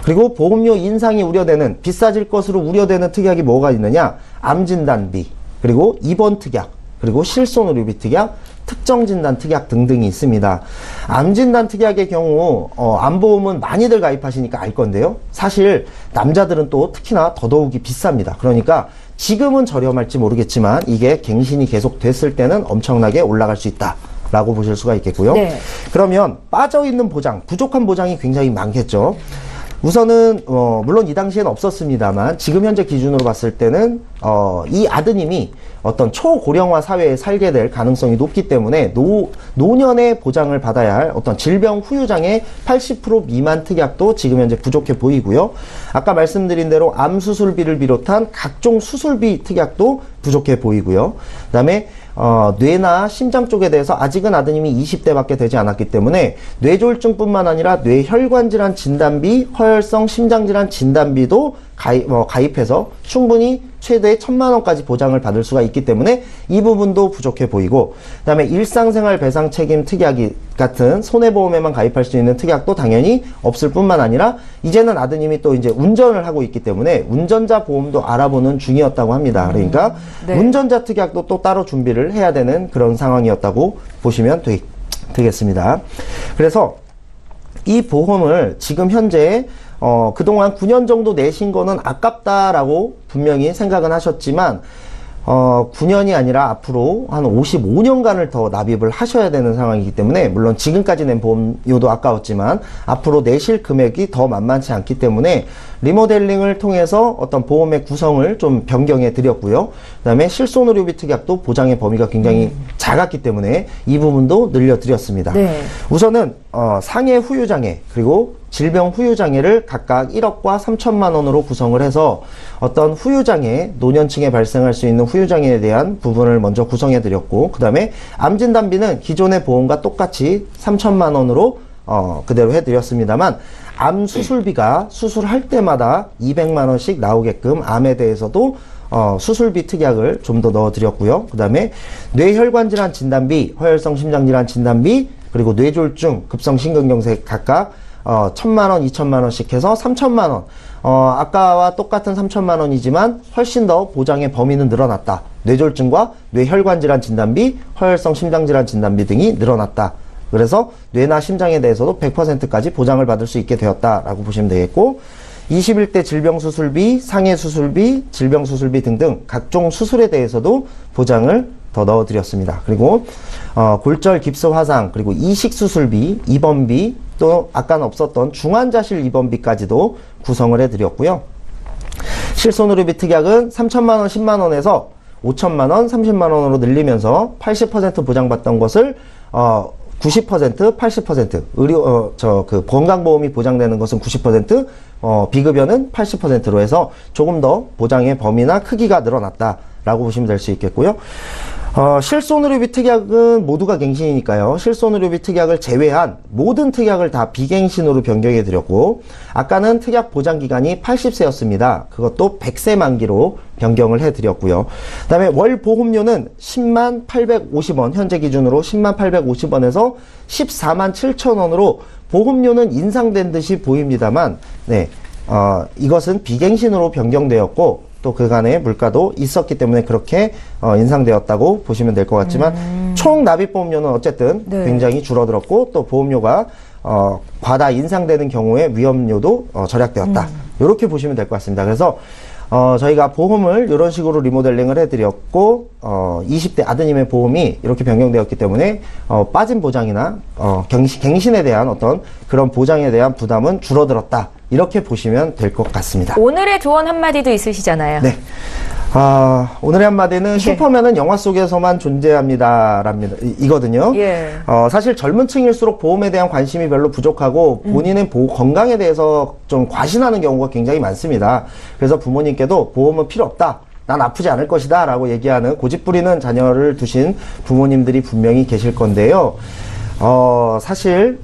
그리고 보험료 인상이 우려되는, 비싸질 것으로 우려되는 특약이 뭐가 있느냐? 암진단비, 그리고 입원 특약, 그리고 실손의료비 특약, 특정진단 특약 등등이 있습니다. 암진단 특약의 경우 암보험은 많이들 가입하시니까 알 건데요. 사실 남자들은 또 특히나 더더욱이 비쌉니다. 그러니까 지금은 저렴할지 모르겠지만 이게 갱신이 계속 됐을 때는 엄청나게 올라갈 수 있다 라고 보실 수가 있겠고요. 네. 그러면 빠져있는 보장, 부족한 보장이 굉장히 많겠죠. 우선은 물론 이 당시에는 없었습니다만 지금 현재 기준으로 봤을 때는 이 아드님이 어떤 초고령화 사회에 살게 될 가능성이 높기 때문에 노년에 보장을 받아야 할 어떤 질병 후유장애 80% 미만 특약도 지금 현재 부족해 보이고요. 아까 말씀드린 대로 암 수술비를 비롯한 각종 수술비 특약도 부족해 보이고요. 그다음에 뇌나 심장 쪽에 대해서 아직은 아드님이 20대밖에 되지 않았기 때문에 뇌졸중뿐만 아니라 뇌혈관질환 진단비, 허혈성 심장질환 진단비도 가입해서 충분히 최대 1,000만 원까지 보장을 받을 수가 있기 때문에 이 부분도 부족해 보이고, 그 다음에 일상생활 배상 책임 특약이 같은 손해보험에만 가입할 수 있는 특약도 당연히 없을 뿐만 아니라 이제는 아드님이 또 이제 운전을 하고 있기 때문에 운전자 보험도 알아보는 중이었다고 합니다. 그러니까 네. 운전자 특약도 또 따로 준비를 해야 되는 그런 상황이었다고 보시면 되겠습니다. 그래서 이 보험을 지금 현재 그동안 9년 정도 내신 거는 아깝다라고 분명히 생각은 하셨지만 9년이 아니라 앞으로 한 55년간을 더 납입을 하셔야 되는 상황이기 때문에, 물론 지금까지 낸 보험료도 아까웠지만 앞으로 내실 금액이 더 만만치 않기 때문에 리모델링을 통해서 어떤 보험의 구성을 좀 변경해 드렸고요. 그 다음에 실손의료비 특약도 보장의 범위가 굉장히 작았기 때문에 이 부분도 늘려 드렸습니다. 네. 우선은 상해 후유장애 그리고 질병 후유장애를 각각 1억과 3천만 원으로 구성을 해서 어떤 후유장애, 노년층에 발생할 수 있는 후유장애에 대한 부분을 먼저 구성해 드렸고, 그 다음에 암진단비는 기존의 보험과 똑같이 3천만 원으로 그대로 해드렸습니다만, 암 수술비가 수술할 때마다 200만 원씩 나오게끔 암에 대해서도 수술비 특약을 좀 더 넣어드렸고요. 그 다음에 뇌혈관질환 진단비, 허혈성 심장질환 진단비, 그리고 뇌졸중, 급성심근경색 각각 1,000만 원, 2,000만 원씩 해서 3,000만 원. 아까와 똑같은 3,000만 원이지만 훨씬 더 보장의 범위는 늘어났다. 뇌졸중과 뇌혈관질환 진단비, 허혈성 심장질환 진단비 등이 늘어났다. 그래서 뇌나 심장에 대해서도 100%까지 보장을 받을 수 있게 되었다라고 보시면 되겠고, 21대 질병수술비, 상해수술비, 질병수술비 등등 각종 수술에 대해서도 보장을 더 넣어드렸습니다. 그리고 골절 깁스 화상, 그리고 이식수술비, 입원비, 또 아까는 없었던 중환자실 입원비까지도 구성을 해드렸고요. 실손의료비 특약은 3천만 원, 10만 원에서 5천만 원, 30만 원으로 늘리면서 80% 보장받던 것을 90%, 80% 그 건강보험이 보장되는 것은 90%, 비급여는 80%로 해서 조금 더 보장의 범위나 크기가 늘어났다라고 보시면 될 수 있겠고요. 실손의료비 특약은 모두가 갱신이니까요. 실손의료비 특약을 제외한 모든 특약을 다 비갱신으로 변경해 드렸고, 아까는 특약 보장 기간이 80세였습니다. 그것도 100세 만기로 변경을 해 드렸고요. 그 다음에 월 보험료는 10만 850원, 현재 기준으로 10만 850원에서 14만 7천원으로 보험료는 인상된 듯이 보입니다만, 네, 이것은 비갱신으로 변경되었고, 또 그간의 물가도 있었기 때문에 그렇게 인상되었다고 보시면 될 것 같지만, 총 납입보험료는 어쨌든 네. 굉장히 줄어들었고, 또 보험료가 과다 인상되는 경우에 위험료도 절약되었다. 이렇게 보시면 될 것 같습니다. 그래서 저희가 보험을 이런 식으로 리모델링을 해드렸고, 20대 아드님의 보험이 이렇게 변경되었기 때문에 빠진 보장이나 갱신에 대한 어떤 그런 보장에 대한 부담은 줄어들었다. 이렇게 보시면 될 것 같습니다. 오늘의 조언 한마디도 있으시잖아요. 네. 오늘의 한마디는 슈퍼맨은 영화 속에서만 존재합니다랍니다. 이거든요. 예. 사실 젊은 층일수록 보험에 대한 관심이 별로 부족하고 본인의 건강에 대해서 좀 과신하는 경우가 굉장히 많습니다. 그래서 부모님께도 보험은 필요 없다. 난 아프지 않을 것이다. 라고 얘기하는 고집부리는 자녀를 두신 부모님들이 분명히 계실 건데요. 사실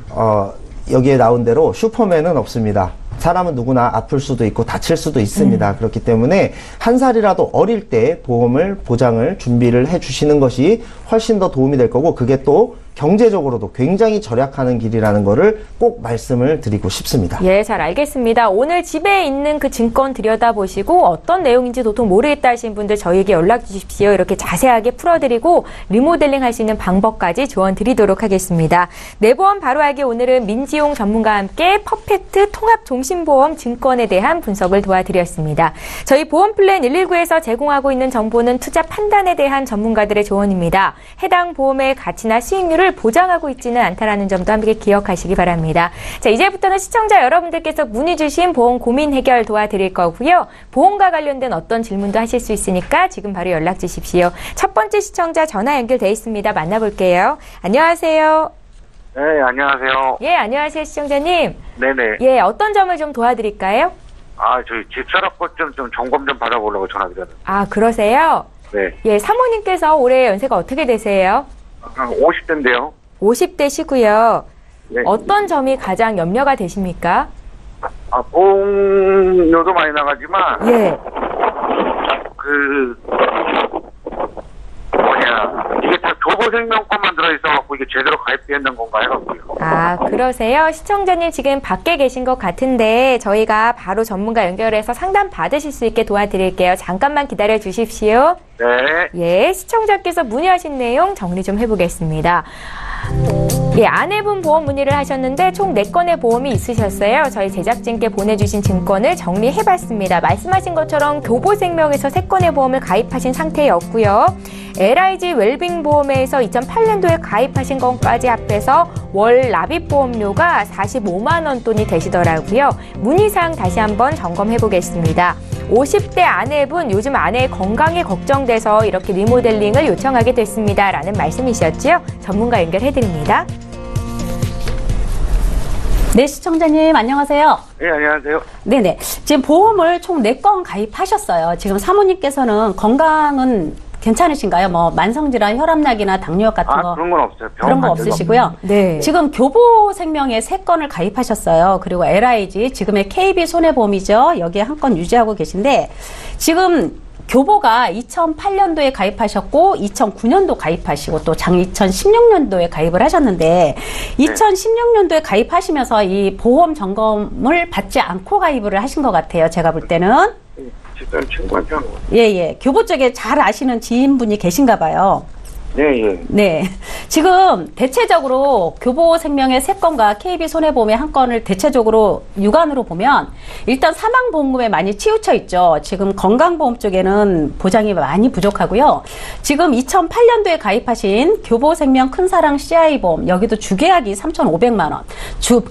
여기에 나온 대로 슈퍼맨은 없습니다. 사람은 누구나 아플 수도 있고 다칠 수도 있습니다. 그렇기 때문에 한 살이라도 어릴 때 보험을 보장을 준비를 해 주시는 것이 훨씬 더 도움이 될 거고, 그게 또 경제적으로도 굉장히 절약하는 길이라는 거를 꼭 말씀을 드리고 싶습니다. 예, 잘 알겠습니다. 오늘 집에 있는 그 증권 들여다보시고 어떤 내용인지 도통 모르겠다 하신 분들 저희에게 연락 주십시오. 이렇게 자세하게 풀어드리고 리모델링 할 수 있는 방법까지 조언 드리도록 하겠습니다. 내보험 바로 알기 오늘은 민지용 전문가와 함께 퍼펙트 통합종신보험 증권에 대한 분석을 도와드렸습니다. 저희 보험플랜 119에서 제공하고 있는 정보는 투자 판단에 대한 전문가들의 조언입니다. 해당 보험의 가치나 수익률을 보장하고 있지는 않다라는 점도 함께 기억하시기 바랍니다. 자, 이제부터는 시청자 여러분들께서 문의 주신 보험 고민 해결 도와드릴 거고요. 보험과 관련된 어떤 질문도 하실 수 있으니까 지금 바로 연락 주십시오. 첫 번째 시청자 전화 연결돼 있습니다. 만나볼게요. 안녕하세요. 네, 안녕하세요. 예, 안녕하세요, 시청자님. 네네. 예, 어떤 점을 좀 도와드릴까요? 저희 집사람것 좀 점검 좀 받아보려고 전화드렸는데. 아, 그러세요? 네. 예, 사모님께서 올해 연세가 어떻게 되세요? 한 50대인데요. 50대시고요. 네. 어떤 점이 가장 염려가 되십니까? 보험료도 많이 나가지만, 예. 이게 다 교보생명권만 들어있어갖고 이게 제대로 가입되어 있는 건가요? 아, 그러세요? 시청자님 지금 밖에 계신 것 같은데 저희가 바로 전문가 연결해서 상담 받으실 수 있게 도와드릴게요. 잠깐만 기다려 주십시오. 네. 예, 시청자께서 문의하신 내용 정리 좀 해보겠습니다. 예, 아내분 보험 문의를 하셨는데 총 4건의 보험이 있으셨어요. 저희 제작진께 보내주신 증권을 정리해봤습니다. 말씀하신 것처럼 교보생명에서 3건의 보험을 가입하신 상태였고요. LIG 웰빙 보험에서 2008년도에 가입하신 것까지 합해서 월 납입보험료가 45만 원 돈이 되시더라고요. 문의사항 다시 한번 점검해보겠습니다. 50대 아내분, 요즘 아내의 건강이 걱정돼서 이렇게 리모델링을 요청하게 됐습니다. 라는 말씀이셨죠? 전문가 연결해드립니다. 네, 시청자님 안녕하세요. 네, 안녕하세요. 네네. 지금 보험을 총 4건 가입하셨어요. 지금 사모님께서는 건강은 괜찮으신가요? 뭐 만성질환, 혈압약이나 당뇨약 같은 거 그런 건 없어요. 그런 거 없으시고요. 네. 지금 교보생명에 3건을 가입하셨어요. 그리고 LIG 지금의 KB 손해보험이죠. 여기에 한 건 유지하고 계신데 지금 교보가 2008년도에 가입하셨고 2009년도 가입하시고 또 2016년도에 가입을 하셨는데 2016년도에 가입하시면서 이 보험 점검을 받지 않고 가입을 하신 것 같아요. 제가 볼 때는. 집사람 친구한테 한 거. 예. 교보 쪽에 잘 아시는 지인분이 계신가 봐요. 네. 네. 지금 대체적으로 교보생명의 3건과 KB손해보험의 1건을 대체적으로 육안으로 보면 일단 사망보험금에 많이 치우쳐 있죠. 지금 건강보험 쪽에는 보장이 많이 부족하고요. 지금 2008년도에 가입하신 교보생명 큰사랑 CI보험 여기도 주계약이 3,500만 원.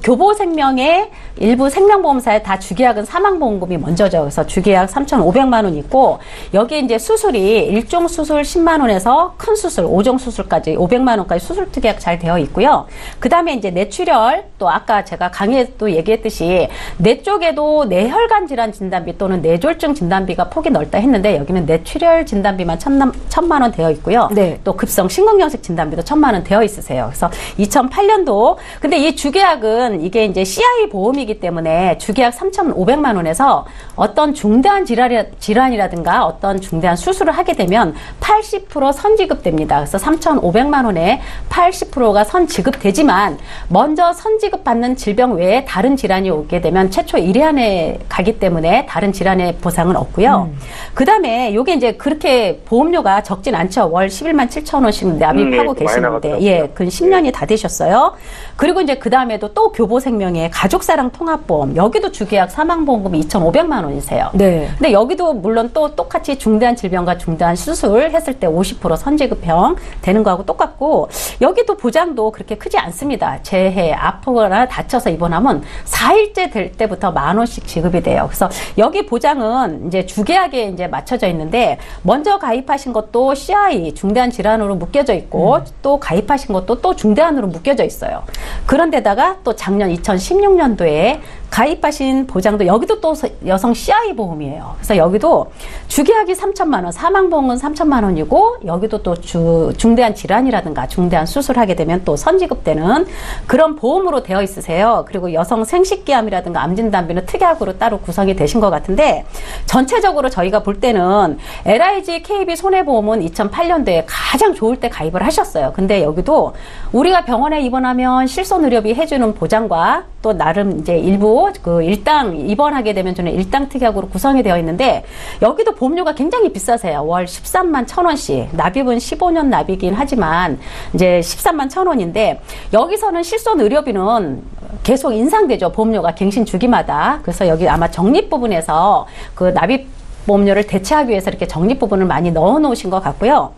교보생명의 일부 생명보험사에 다 주계약은 사망보험금이 먼저죠. 그래서 주계약 3,500만 원 있고 여기에 이제 수술이 1종 수술 10만 원에서 큰 수술 5종 수술까지 500만 원까지 수술 특약 잘 되어 있고요. 그 다음에 이제 뇌출혈 또 아까 제가 강의에도 얘기했듯이 뇌 쪽에도 뇌혈관 질환 진단비 또는 뇌졸중 진단비가 폭이 넓다 했는데 여기는 뇌출혈 진단비만 1,000만 원 되어 있고요. 네. 또 급성 심근경색 진단비도 1,000만 원 되어 있으세요. 그래서 2008년도 근데 이 주계약은 이게 이제 CI 보험이기 때문에 주계약 3,500만 원에서 어떤 중대한 질환이라든가 어떤 중대한 수술을 하게 되면 80% 선지급됩니다. 그래서 3,500만 원에 80%가 선지급되지만 먼저 선지급 받는 질병 외에 다른 질환이 오게 되면 최초 1회 안에 가기 때문에 다른 질환의 보상은 없고요. 그 다음에 요게 이제 그렇게 보험료가 적진 않죠. 월 11만 7천 원씩 납입하고 계시는데 예, 근 10년이 다 되셨어요. 그리고 이제 그 다음에도 또 교보생명의 가족사랑 통합보험 여기도 주계약 사망보험금이 2,500만 원이세요. 네. 근데 여기도 물론 또 똑같이 중대한 질병과 중대한 수술 했을 때 50% 선지급형 되는 거하고 똑같고 여기도 보장도 그렇게 크지 않습니다. 재해, 아프거나 다쳐서 입원하면 4일째 될 때부터 10,000원씩 지급이 돼요. 그래서 여기 보장은 이제 주계약에 이제 맞춰져 있는데 먼저 가입하신 것도 CI 중대한 질환으로 묶여져 있고 또 가입하신 것도 또 중대한으로 묶여져 있어요. 그런데다가 또 작년 2016년도에 가입하신 보장도 여기도 또 여성 CI 보험이에요. 그래서 여기도 주계약이 3,000만 원, 사망보험은 3,000만 원이고 여기도 또 그 중대한 질환이라든가 중대한 수술하게 되면 또 선지급되는 그런 보험으로 되어 있으세요. 그리고 여성 생식기암이라든가 암진단비는 특약으로 따로 구성이 되신 것 같은데 전체적으로 저희가 볼 때는 LIG KB 손해보험은 2008년도에 가장 좋을 때 가입을 하셨어요. 근데 여기도 우리가 병원에 입원하면 실손의료비 해주는 보장과 또 나름 이제 일부 그 일당 입원하게 되면 저는 일당 특약으로 구성이 되어 있는데 여기도 보험료가 굉장히 비싸세요. 월 13만 1,000원씩. 납입은 15년 납이긴 하지만 이제 13만 1,000원인데 여기서는 실손 의료비는 계속 인상되죠. 보험료가 갱신 주기마다. 그래서 여기 아마 적립 부분에서 그 납입 보험료를 대체하기 위해서 이렇게 적립 부분을 많이 넣어 놓으신 것 같고요.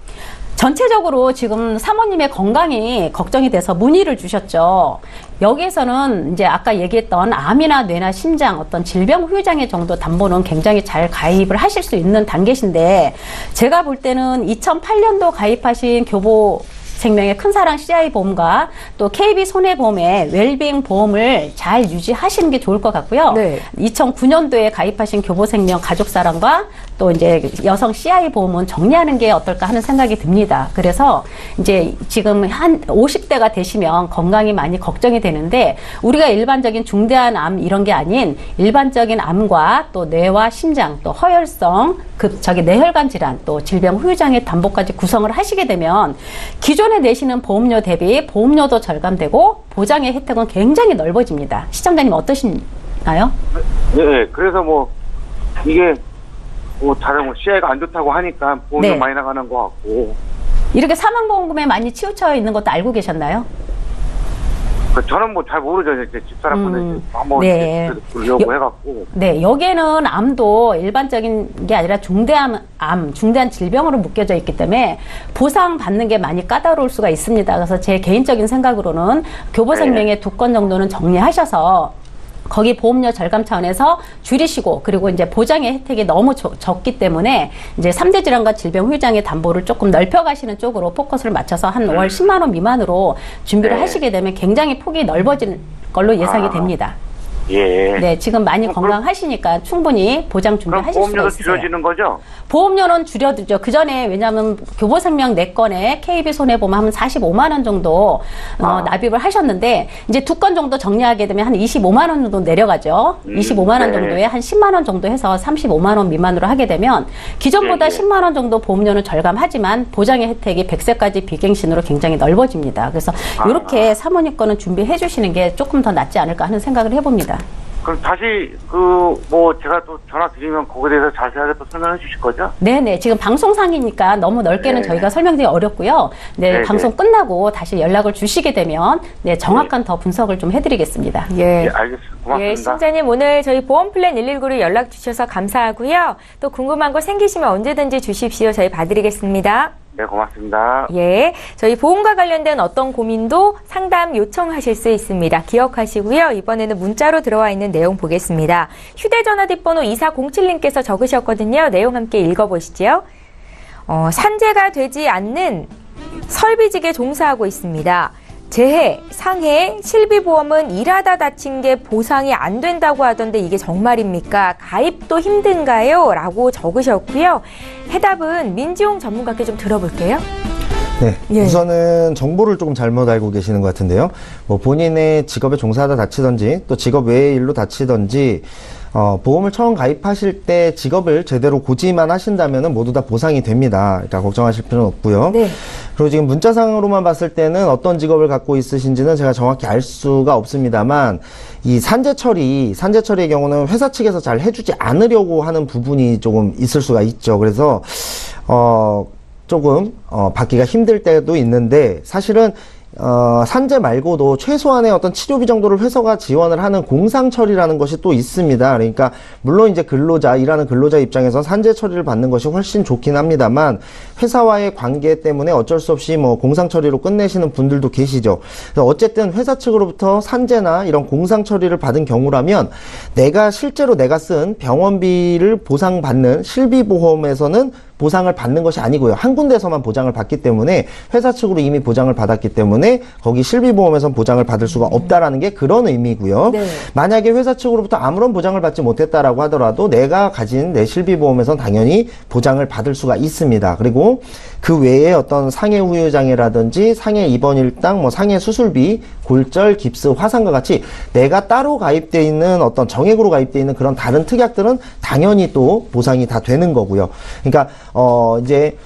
전체적으로 지금 사모님의 건강이 걱정이 돼서 문의를 주셨죠. 여기에서는 이제 아까 얘기했던 암이나 뇌나 심장 어떤 질병 후유장애 정도 담보는 굉장히 잘 가입을 하실 수 있는 단계신데 제가 볼 때는 2008년도 가입하신 교보 생명의 큰사랑 CI 보험과 또 KB 손해보험의 웰빙 보험을 잘 유지하시는 게 좋을 것 같고요. 네. 2009년도에 가입하신 교보생명 가족사랑과 또 이제 여성 CI 보험은 정리하는 게 어떨까 하는 생각이 듭니다. 그래서 이제 지금 한 50대가 되시면 건강이 많이 걱정이 되는데 우리가 일반적인 중대한 암 이런 게 아닌 일반적인 암과 또 뇌와 심장 또 허혈성 뇌혈관 질환 또 질병 후유장애 담보까지 구성을 하시게 되면 기존에 내시는 보험료 대비 보험료도 절감되고 보장의 혜택은 굉장히 넓어집니다. 시청자님 어떠신가요? 네, 그래서 뭐 이게 뭐 다른 뭐 CI가 안 좋다고 하니까 보험료 네. 많이 나가는 것 같고. 이렇게 사망보험금에 많이 치우쳐 있는 것도 알고 계셨나요? 저는 뭐 잘 모르죠. 이제 집사람분들 한번 네. 보려고 해갖고. 네, 여기에는 암도 일반적인 게 아니라 중대한 질병으로 묶여져 있기 때문에 보상받는 게 많이 까다로울 수가 있습니다. 그래서 제 개인적인 생각으로는 교보생명의 2건 정도는 정리하셔서 거기 보험료 절감 차원에서 줄이시고 그리고 이제 보장의 혜택이 너무 적기 때문에 이제 3대 질환과 질병 후유장애 담보를 조금 넓혀가시는 쪽으로 포커스를 맞춰서 한 월 10만 원 미만으로 준비를 하시게 되면 굉장히 폭이 넓어질 걸로 예상이 됩니다. 예. 네, 지금 많이 건강하시니까 충분히 보장 그럼 준비하실 수가 보험료도 있으세요. 줄여지는 거죠? 보험료는 줄여드죠. 그 전에 왜냐하면 교보생명 4건에 KB 손해보험 하면 45만 원 정도 납입을 하셨는데 이제 2건 정도 정리하게 되면 한 25만 원 정도 내려가죠. 25만 원 네. 정도에 한 10만 원 정도 해서 35만 원 미만으로 하게 되면 기존보다 네. 10만 원 정도 보험료는 절감하지만 보장의 혜택이 100세까지 비갱신으로 굉장히 넓어집니다. 그래서 이렇게 사모님 거는 준비해 주시는 게 조금 더 낫지 않을까 하는 생각을 해봅니다. 그럼 다시 제가 또 전화 드리면 거기에 대해서 자세하게 또 설명해 주실 거죠? 네네. 지금 방송상이니까 너무 넓게는 네. 저희가 설명드리기 어렵고요. 네, 네, 방송 네. 끝나고 다시 연락을 주시게 되면 네, 정확한 더 분석을 좀 해드리겠습니다. 예, 알겠습니다. 고맙습니다. 예, 신자님 오늘 저희 보험플랜 119로 연락 주셔서 감사하고요. 또 궁금한 거 생기시면 언제든지 주십시오. 저희 봐드리겠습니다. 네, 고맙습니다. 예, 저희 보험과 관련된 어떤 고민도 상담 요청하실 수 있습니다. 기억하시고요. 이번에는 문자로 들어와 있는 내용 보겠습니다. 휴대전화 뒷번호 2407님께서 적으셨거든요. 내용 함께 읽어보시죠. 산재가 되지 않는 설비직에 종사하고 있습니다. 재해, 상해, 실비보험은 일하다 다친 게 보상이 안 된다고 하던데 이게 정말입니까? 가입도 힘든가요? 라고 적으셨고요. 해답은 민지용 전문가께 좀 들어볼게요. 네. 예. 우선은 정보를 조금 잘못 알고 계시는 것 같은데요. 뭐 본인의 직업에 종사하다 다치던지 또 직업 외의 일로 다치던지 보험을 처음 가입하실 때 직업을 제대로 고지만 하신다면 모두 다 보상이 됩니다. 그러니까 걱정하실 필요는 없고요. 네. 그리고 지금 문자상으로만 봤을 때는 어떤 직업을 갖고 있으신지는 제가 정확히 알 수가 없습니다만 이 산재 처리의 경우는 회사 측에서 잘 해주지 않으려고 하는 부분이 조금 있을 수가 있죠. 그래서 조금 받기가 힘들 때도 있는데 사실은 산재 말고도 최소한의 어떤 치료비 정도를 회사가 지원을 하는 공상 처리라는 것이 또 있습니다. 그러니까 물론 이제 일하는 근로자 입장에서 산재 처리를 받는 것이 훨씬 좋긴 합니다만 회사와의 관계 때문에 어쩔 수 없이 뭐 공상 처리로 끝내시는 분들도 계시죠. 그래서 어쨌든 회사 측으로부터 산재나 이런 공상 처리를 받은 경우라면 실제로 내가 쓴 병원비를 보상받는 실비보험에서는 보상을 받는 것이 아니고요. 한 군데서만 보장을 받기 때문에 회사 측으로 이미 보장을 받았기 때문에 거기 실비보험에선 보장을 받을 수가 없다라는 게 그런 의미고요. 네. 만약에 회사 측으로부터 아무런 보장을 받지 못했다라고 하더라도 내가 가진 내 실비보험에선 당연히 보장을 받을 수가 있습니다. 그리고 그 외에 어떤 상해 후유장애라든지 상해 입원 일당, 뭐 상해 수술비, 골절, 깁스, 화상과 같이 내가 따로 가입되어 있는 어떤 정액으로 가입되어 있는 그런 다른 특약들은 당연히 또 보상이 다 되는 거고요. 그러니까 이제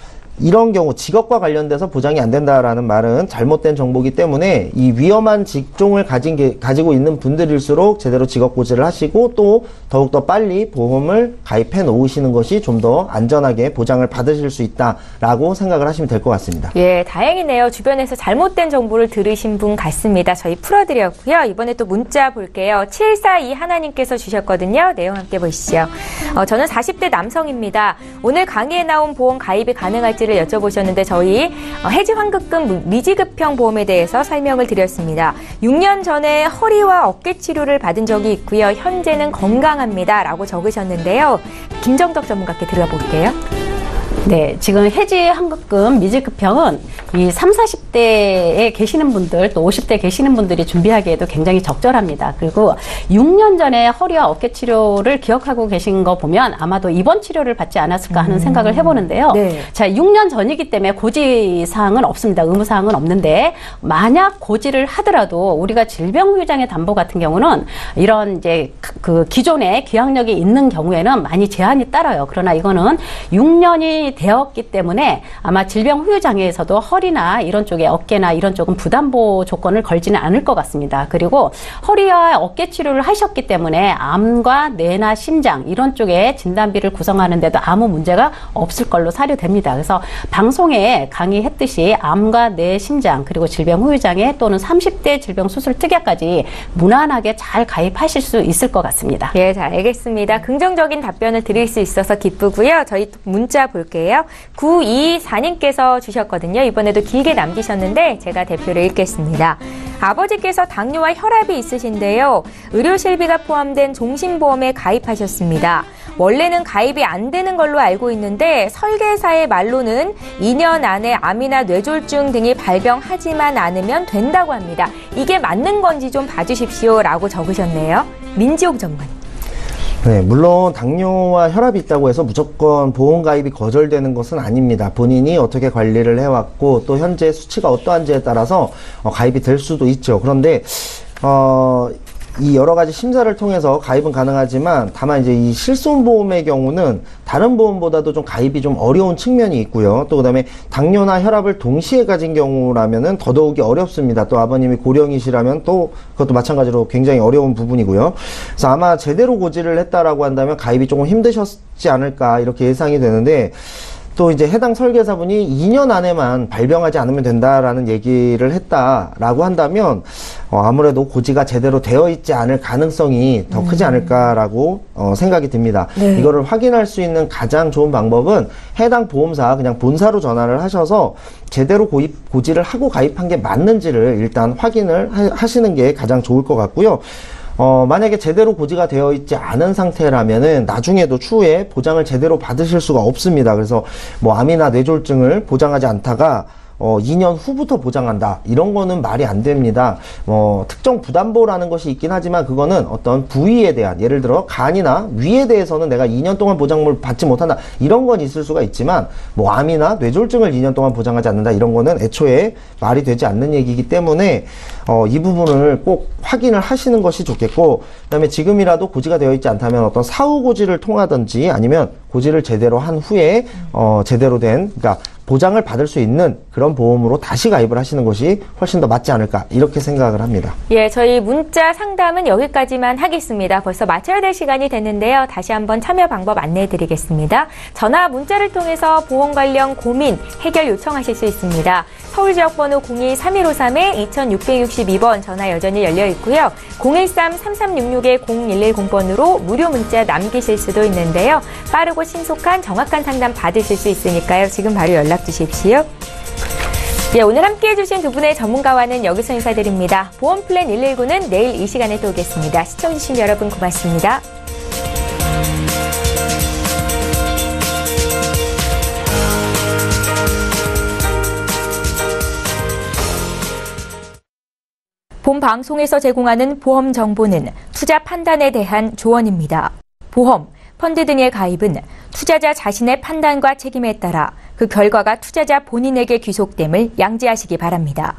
이런 경우 직업과 관련돼서 보장이 안 된다라는 말은 잘못된 정보이기 때문에 이 위험한 직종을 가지고 있는 분들일수록 제대로 직업 고지를 하시고 또 더욱더 빨리 보험을 가입해 놓으시는 것이 좀 더 안전하게 보장을 받으실 수 있다라고 생각을 하시면 될 것 같습니다. 예, 다행이네요. 주변에서 잘못된 정보를 들으신 분 같습니다. 저희 풀어드렸고요. 이번에 또 문자 볼게요. 742 하나님께서 주셨거든요. 내용 함께 보시죠. 저는 40대 남성입니다. 오늘 강의에 나온 보험 가입이 가능할지를 여쭤보셨는데 저희 해지 환급금 미지급형 보험에 대해서 설명을 드렸습니다. 6년 전에 허리와 어깨 치료를 받은 적이 있고요. 현재는 건강합니다. 라고 적으셨는데요. 김정덕 전문가께 들어볼게요. 네, 지금 해지 환급금 미지급형은 이 30, 40대에 계시는 분들 또 50대 계시는 분들이 준비하기에도 굉장히 적절합니다. 그리고 6년 전에 허리와 어깨 치료를 기억하고 계신 거 보면 아마도 입원 치료를 받지 않았을까 하는 생각을 해보는데요. 네. 자, 6년 전이기 때문에 고지사항은 없습니다. 의무사항은 없는데 만약 고지를 하더라도 우리가 질병후유장애 담보 같은 경우는 이런 이제 그 기존에 기억력이 있는 경우에는 많이 제한이 따라요. 그러나 이거는 6년이 되었기 때문에 아마 질병후유장애에서도 허리나 이런 쪽에 어깨나 이런 쪽은 부담보 조건을 걸지는 않을 것 같습니다. 그리고 허리와 어깨 치료를 하셨기 때문에 암과 뇌나 심장 이런 쪽에 진단비를 구성하는데도 아무 문제가 없을 걸로 사료됩니다. 그래서 방송에 강의했듯이 암과 뇌, 심장 그리고 질병후유장애 또는 30대 질병수술특약까지 무난하게 잘 가입하실 수 있을 것 같습니다. 예, 잘 알겠습니다. 긍정적인 답변을 드릴 수 있어서 기쁘고요. 저희 문자 볼게요. 924님께서 주셨거든요. 이번에도 길게 남기셨는데 제가 대표를 읽겠습니다. 아버지께서 당뇨와 혈압이 있으신데요. 의료실비가 포함된 종신보험에 가입하셨습니다. 원래는 가입이 안 되는 걸로 알고 있는데 설계사의 말로는 2년 안에 암이나 뇌졸중 등이 발병하지만 않으면 된다고 합니다. 이게 맞는 건지 좀 봐주십시오 라고 적으셨네요. 민지옥 전문가님. 네, 물론 당뇨와 혈압이 있다고 해서 무조건 보험 가입이 거절되는 것은 아닙니다. 본인이 어떻게 관리를 해왔고 또 현재 수치가 어떠한지에 따라서 가입이 될 수도 있죠. 그런데 이 여러 가지 심사를 통해서 가입은 가능하지만 다만 이제 이 실손보험의 경우는 다른 보험보다도 좀 가입이 좀 어려운 측면이 있고요. 또 그다음에 당뇨나 혈압을 동시에 가진 경우라면은 더더욱이 어렵습니다. 또 아버님이 고령이시라면 또 그것도 마찬가지로 굉장히 어려운 부분이고요. 그래서 아마 제대로 고지를 했다라고 한다면 가입이 조금 힘드셨지 않을까 이렇게 예상이 되는데 또 이제 해당 설계사분이 2년 안에만 발병하지 않으면 된다라는 얘기를 했다라고 한다면 아무래도 고지가 제대로 되어 있지 않을 가능성이 더 크지 않을까라고 생각이 듭니다. 네. 이거를 확인할 수 있는 가장 좋은 방법은 해당 보험사 그냥 본사로 전화를 하셔서 제대로 고지를 하고 가입한 게 맞는지를 일단 확인을 하시는 게 가장 좋을 것 같고요. 만약에 제대로 고지가 되어 있지 않은 상태라면은 나중에도 추후에 보장을 제대로 받으실 수가 없습니다. 그래서 뭐 암이나 뇌졸중을 보장하지 않다가 2년 후부터 보장한다. 이런 거는 말이 안 됩니다. 특정 부담보라는 것이 있긴 하지만 그거는 어떤 부위에 대한, 예를 들어 간이나 위에 대해서는 내가 2년 동안 보장을 받지 못한다. 이런 건 있을 수가 있지만 뭐 암이나 뇌졸중을 2년 동안 보장하지 않는다. 이런 거는 애초에 말이 되지 않는 얘기이기 때문에 이 부분을 꼭 확인을 하시는 것이 좋겠고, 그다음에 지금이라도 고지가 되어 있지 않다면 어떤 사후 고지를 통하든지 아니면 고지를 제대로 한 후에 제대로 된, 그러니까 보장을 받을 수 있는 그런 보험으로 다시 가입을 하시는 것이 훨씬 더 맞지 않을까 이렇게 생각을 합니다. 예, 저희 문자 상담은 여기까지만 하겠습니다. 벌써 마쳐야 될 시간이 됐는데요. 다시 한번 참여 방법 안내해 드리겠습니다. 전화 문자를 통해서 보험 관련 고민 해결 요청하실 수 있습니다. 서울 지역번호 02-3162-2662번 전화 여전히 열려 있고요. 013-3366-0110번으로 무료 문자 남기실 수도 있는데요. 빠르고 신속한 정확한 상담 받으실 수 있으니까요. 지금 바로 연락 주십시오. 예, 오늘 함께해 주신 두 분의 전문가와는 여기서 인사드립니다. 보험 플랜 119는 내일 이 시간에 또 오겠습니다. 시청해주신 여러분 고맙습니다. 본 방송에서 제공하는 보험 정보는 투자 판단에 대한 조언입니다. 보험, 펀드 등의 가입은 투자자 자신의 판단과 책임에 따라 그 결과가 투자자 본인에게 귀속됨을 양지하시기 바랍니다.